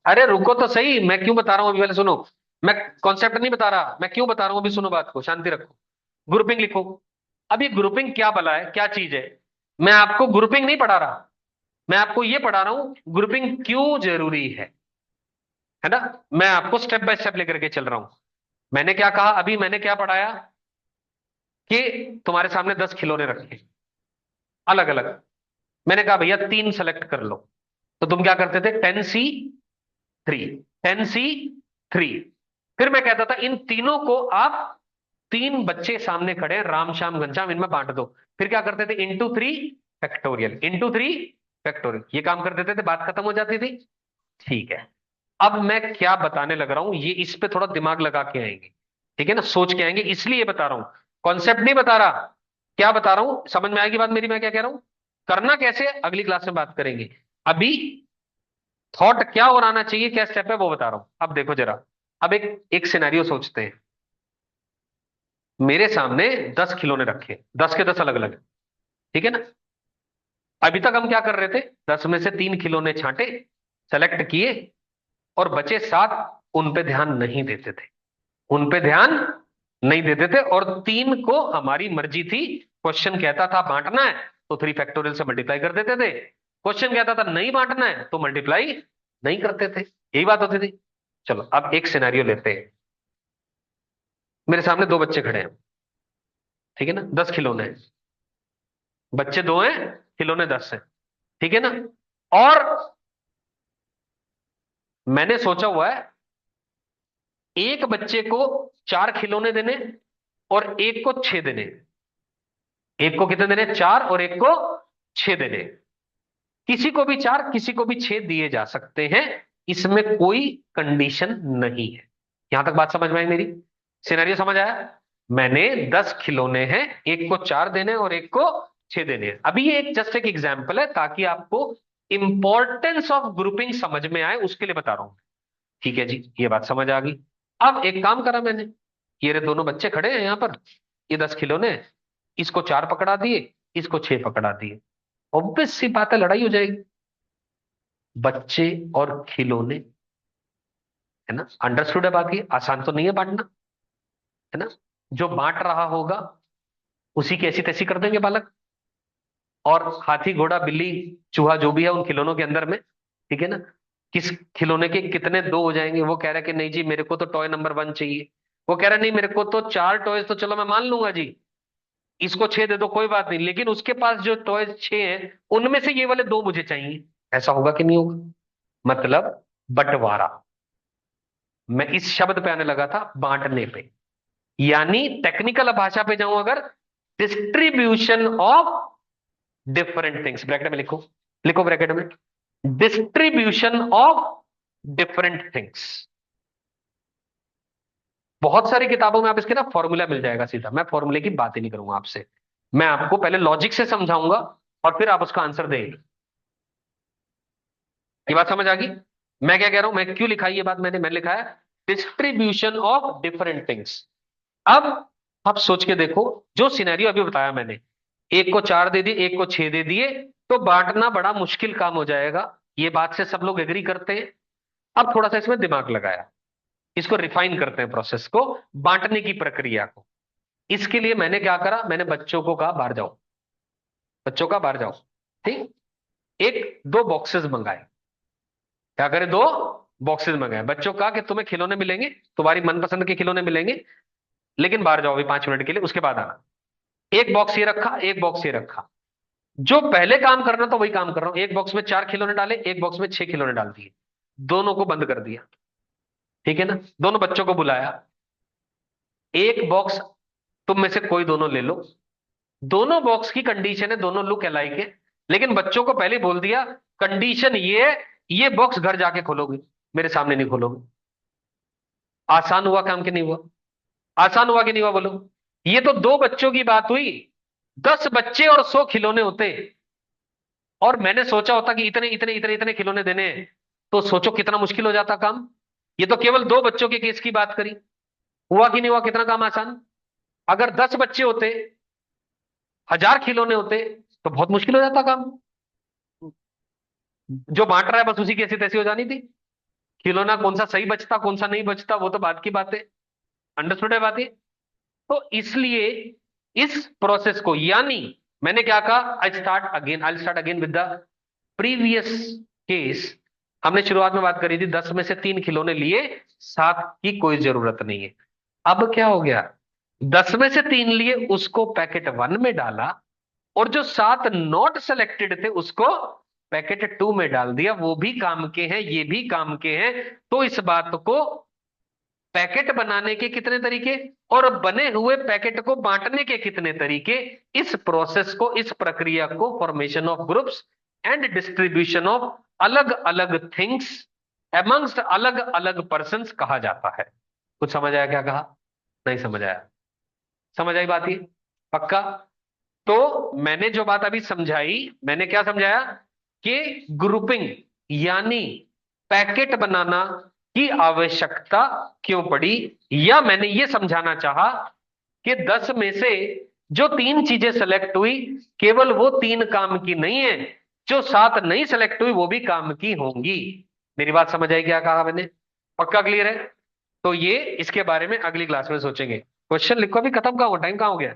अरे रुको तो सही, मैं क्यों बता रहा हूँ अभी, पहले सुनो। मैं कॉन्सेप्ट नहीं बता रहा, मैं क्यों बता रहा हूँ अभी, सुनो बात को, शांति रखो। ग्रुपिंग लिखो। अब ये ग्रुपिंग क्या भला है, क्या चीज है? मैं आपको ग्रुपिंग नहीं पढ़ा रहा, मैं आपको ये पढ़ा रहा हूं ग्रुपिंग क्यों जरूरी है ना। मैं आपको स्टेप बाय स्टेप लेकर के चल रहा हूं। मैंने क्या कहा अभी, मैंने क्या पढ़ाया कि तुम्हारे सामने 10 खिलौने रखे अलग अलग। मैंने कहा भैया तीन सेलेक्ट कर लो। तो तुम क्या करते थे, 10C3, 10C3। फिर मैं कहता था इन तीनों को आप, तीन बच्चे सामने खड़े हैं, राम श्याम घनश्याम, इनमें बांट दो। फिर क्या करते थे, इंटू 3 फैक्टोरियल, इंटू 3 फैक्टोरियल, ये काम कर देते थे, बात खत्म हो जाती थी। ठीक है। अब मैं क्या बताने लग रहा हूं, ये इस पे थोड़ा दिमाग लगा के आएंगे, ठीक है ना, सोच के आएंगे, इसलिए बता रहा हूं। कॉन्सेप्ट नहीं बता रहा, क्या बता रहा हूं, समझ में आएगी बात मेरी, मैं क्या कह रहा हूं। करना कैसे अगली क्लास में बात करेंगे। अभी थॉट क्या और आना चाहिए, क्या स्टेप है वो बता रहा हूं। अब देखो जरा, अब एक एक सिनेरियो सोचते हैं। मेरे सामने 10 खिलौने रखे, 10 के 10 अलग अलग, ठीक है ना। अभी तक हम क्या कर रहे थे, 10 में से तीन खिलौने छांटे, सेलेक्ट किए, और बचे 7, उन पे ध्यान नहीं देते थे, उन पे ध्यान नहीं देते थे, और तीन को हमारी मर्जी थी। क्वेश्चन कहता था बांटना है तो 3 फैक्टोरियल से मल्टीप्लाई कर देते थे, क्वेश्चन कहता था नहीं बांटना है तो मल्टीप्लाई नहीं करते थे, यही बात होती थी। चलो अब एक सिनेरियो लेते हैं। मेरे सामने दो बच्चे खड़े हैं, ठीक है ना, 10 खिलौने हैं, बच्चे दो हैं, खिलौने 10 हैं, ठीक है ना। और मैंने सोचा हुआ है एक बच्चे को 4 खिलौने देने, और एक को 6 देने। एक को कितने देने, 4, और एक को 6 देने। किसी को भी 4, किसी को भी 6 दिए जा सकते हैं, इसमें कोई कंडीशन नहीं है। यहां तक बात समझ में आई मेरी, सिनेरियो समझ आया। मैंने 10 खिलौने हैं, एक को 4 देने और एक को 6 देने हैं। अभी ये एक जस्ट एक एग्जाम्पल है, ताकि आपको इंपॉर्टेंस ऑफ ग्रुपिंग समझ में आए, उसके लिए बता रहा हूं। ठीक है जी, ये बात समझ आ गई। अब एक काम करा मैंने, ये रहे दोनों बच्चे खड़े हैं यहां पर, ये 10 खिलौने हैं, इसको 4 पकड़ा दिए, इसको 6 पकड़ा दिए। ऑब्वियस सी बात है, लड़ाई हो जाएगी, बच्चे और खिलौने, है ना। अंडरस्टूड है बात, ये आसान तो नहीं है बांटना, है ना। जो बांट रहा होगा उसी की ऐसी तैसी कर देंगे बालक, और हाथी घोड़ा बिल्ली चूहा जो भी है उन खिलौनों के अंदर में, ठीक है ना। किस खिलौने के कितने दो हो जाएंगे, वो कह रहा है कि नहीं जी मेरे को तो टॉय नंबर 1 चाहिए, वो कह रहा है नहीं मेरे को तो 4 टॉयज तो चलो मैं मान लूंगा जी, इसको 6 दे दो कोई बात नहीं, लेकिन उसके पास जो टॉयज 6 हैं उनमें से ये वाले दो मुझे चाहिए। ऐसा होगा कि नहीं होगा, मतलब बंटवारा। मैं इस शब्द पे आने लगा था, बांटने पे, यानी टेक्निकल भाषा पे जाऊं अगर, distribution of different things, bracket में लिखो, लिखो ब्रैकेट में, डिस्ट्रीब्यूशन ऑफ डिफरेंट थिंग्स। बहुत सारी किताबों में आप इसके ना फॉर्मूला मिल जाएगा सीधा, मैं फॉर्मूले की बात ही नहीं करूंगा आपसे, मैं आपको पहले लॉजिक से समझाऊंगा और फिर आप उसका आंसर देंगे। ये बात समझ आ गई, मैं क्या कह रहा हूं, मैं क्यों लिखा है ये बात, मैंने लिखा है डिस्ट्रीब्यूशन ऑफ डिफरेंट थिंग्स। अब आप सोच के देखो, जो सिनेरियो अभी बताया मैंने, एक को 4 दे दिए, एक को 6 दे दिए, तो बांटना बड़ा मुश्किल काम हो जाएगा, ये बात से सब लोग एग्री करते हैं। अब थोड़ा सा इसमें दिमाग लगाया, इसको रिफाइन करते हैं प्रोसेस को, बांटने की प्रक्रिया को। इसके लिए मैंने क्या करा, मैंने बच्चों को कहा बाहर जाओ, बच्चों का बाहर जाओ, ठीक। एक दो बॉक्सेस मंगाए, क्या करे, दो बॉक्सेस मंगाए, बच्चों को कहा कि तुम्हें खिलौने मिलेंगे, तुम्हारी मनपसंद के खिलौने मिलेंगे, लेकिन बाहर जाओ अभी 5 मिनट के लिए, उसके बाद आना। एक बॉक्स ये रखा, एक बॉक्स ये रखा, जो पहले काम करना था वही काम कर रहा हूं, एक बॉक्स में 4 खिलौने डाले, एक बॉक्स में 6 खिलौने डाल दिए, दोनों को बंद कर दिया, ठीक है ना। दोनों बच्चों को बुलाया, एक बॉक्स तुम में से कोई दोनों ले लो, दोनों बॉक्स की कंडीशन है दोनों लुक अलाइक है, लेकिन बच्चों को पहले बोल दिया कंडीशन ये है, ये बॉक्स घर जाके खोलोगे, मेरे सामने नहीं खोलोगे। आसान हुआ काम कि नहीं हुआ, आसान हुआ कि नहीं हुआ बोलो। ये तो दो बच्चों की बात हुई, 10 बच्चे और 100 खिलौने होते, और मैंने सोचा होता कि इतने इतने इतने इतने खिलौने देने हैं, तो सोचो कितना मुश्किल हो जाता काम। ये तो केवल दो बच्चों के केस की बात करी, हुआ कि नहीं हुआ? कितना काम आसान। अगर 10 बच्चे होते, 1000 खिलौने होते, तो बहुत मुश्किल हो जाता काम। जो बांट रहा है बस उसी की ऐसी तैसी हो जानी थी। खिलौना कौन सा सही बचता कौन सा नहीं बचता वो तो बात की बात है। अंडरस्टूड है बात ये? तो इसलिए इस प्रोसेस को, यानी मैंने क्या कहा, I start again with the previous case. हमने शुरुआत में बात करी थी 10 में से 3 खिलौने लिए, 7 की कोई जरूरत नहीं है। अब क्या हो गया, 10 में से 3 लिए, उसको पैकेट 1 में डाला, और जो 7 नॉट सेलेक्टेड थे उसको पैकेट 2 में डाल दिया। वो भी काम के हैं, ये भी काम के हैं। तो इस बात को, पैकेट बनाने के कितने तरीके और बने हुए पैकेट को बांटने के कितने तरीके, इस प्रोसेस को, इस प्रक्रिया को formation of groups and distribution of अलग अलग थिंग्स एमंग्स्ट अलग अलग पर्संस कहा जाता है। कुछ समझ आया क्या कहा? नहीं समझ आया? समझ आई बात ये? पक्का? तो मैंने जो बात अभी समझाई, मैंने क्या समझाया कि ग्रुपिंग यानी पैकेट बनाना की आवश्यकता क्यों पड़ी, या मैंने ये समझाना चाहा कि 10 में से जो 3 चीजें सेलेक्ट हुई, केवल वो 3 काम की नहीं है, जो 7 नहीं सेलेक्ट हुई वो भी काम की होंगी। मेरी बात समझ आई क्या कहा मैंने? पक्का क्लियर है? तो ये इसके बारे में अगली क्लास में सोचेंगे। क्वेश्चन लिखो, अभी खत्म कहाँ हुआ, टाइम कहाँ हो गया?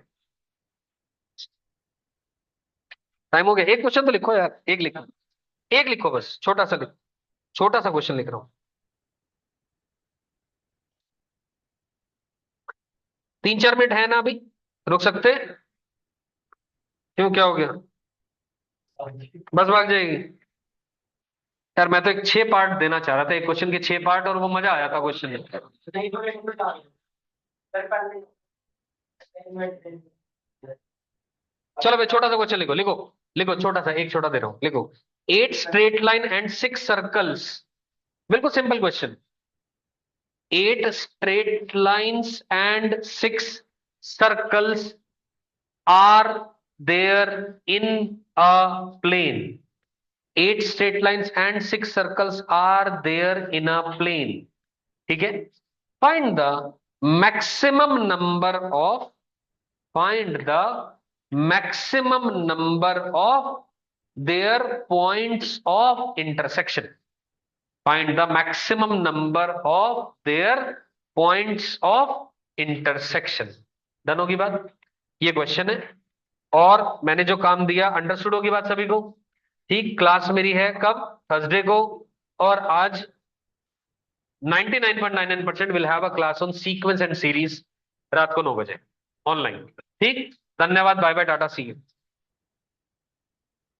टाइम हो गया, एक क्वेश्चन तो लिखो यार, एक लिखो। एक लिखो बस, छोटा सा लिखो। छोटा सा क्वेश्चन लिख रहा हूँ। 3-4 मिनट है ना अभी? रुक सकते हैं? क्यों, क्या हो गया? बस भाग जाएगी? यार मैं तो एक 6 पार्ट देना चाह रहा था, एक क्वेश्चन के 6 पार्ट, और वो मजा आया था क्वेश्चन। चलो भाई, छोटा सा क्वेश्चन लिखो, लिखो। लिखो छोटा सा, एक छोटा दे रहा हूं, लिखो। 8 स्ट्रेट लाइन एंड 6 सर्कल्स। बिल्कुल simple question. 8 straight lines and 6 circles are there in a plane. 8 straight lines and 6 circles are there in a plane. ठीक है? Find the maximum number of find the maximum number of their points of intersection. Find the maximum number of their points of intersection. Done होगी बात? ये question है, और मैंने जो काम दिया अंडरस्टूड होगी बात सभी को? ठीक, क्लास मेरी है कब? थर्सडे को। और आज 99.99% will have a class on sequence and series, रात को 9 बजे ऑनलाइन। ठीक, धन्यवाद, bye bye, tata, see you.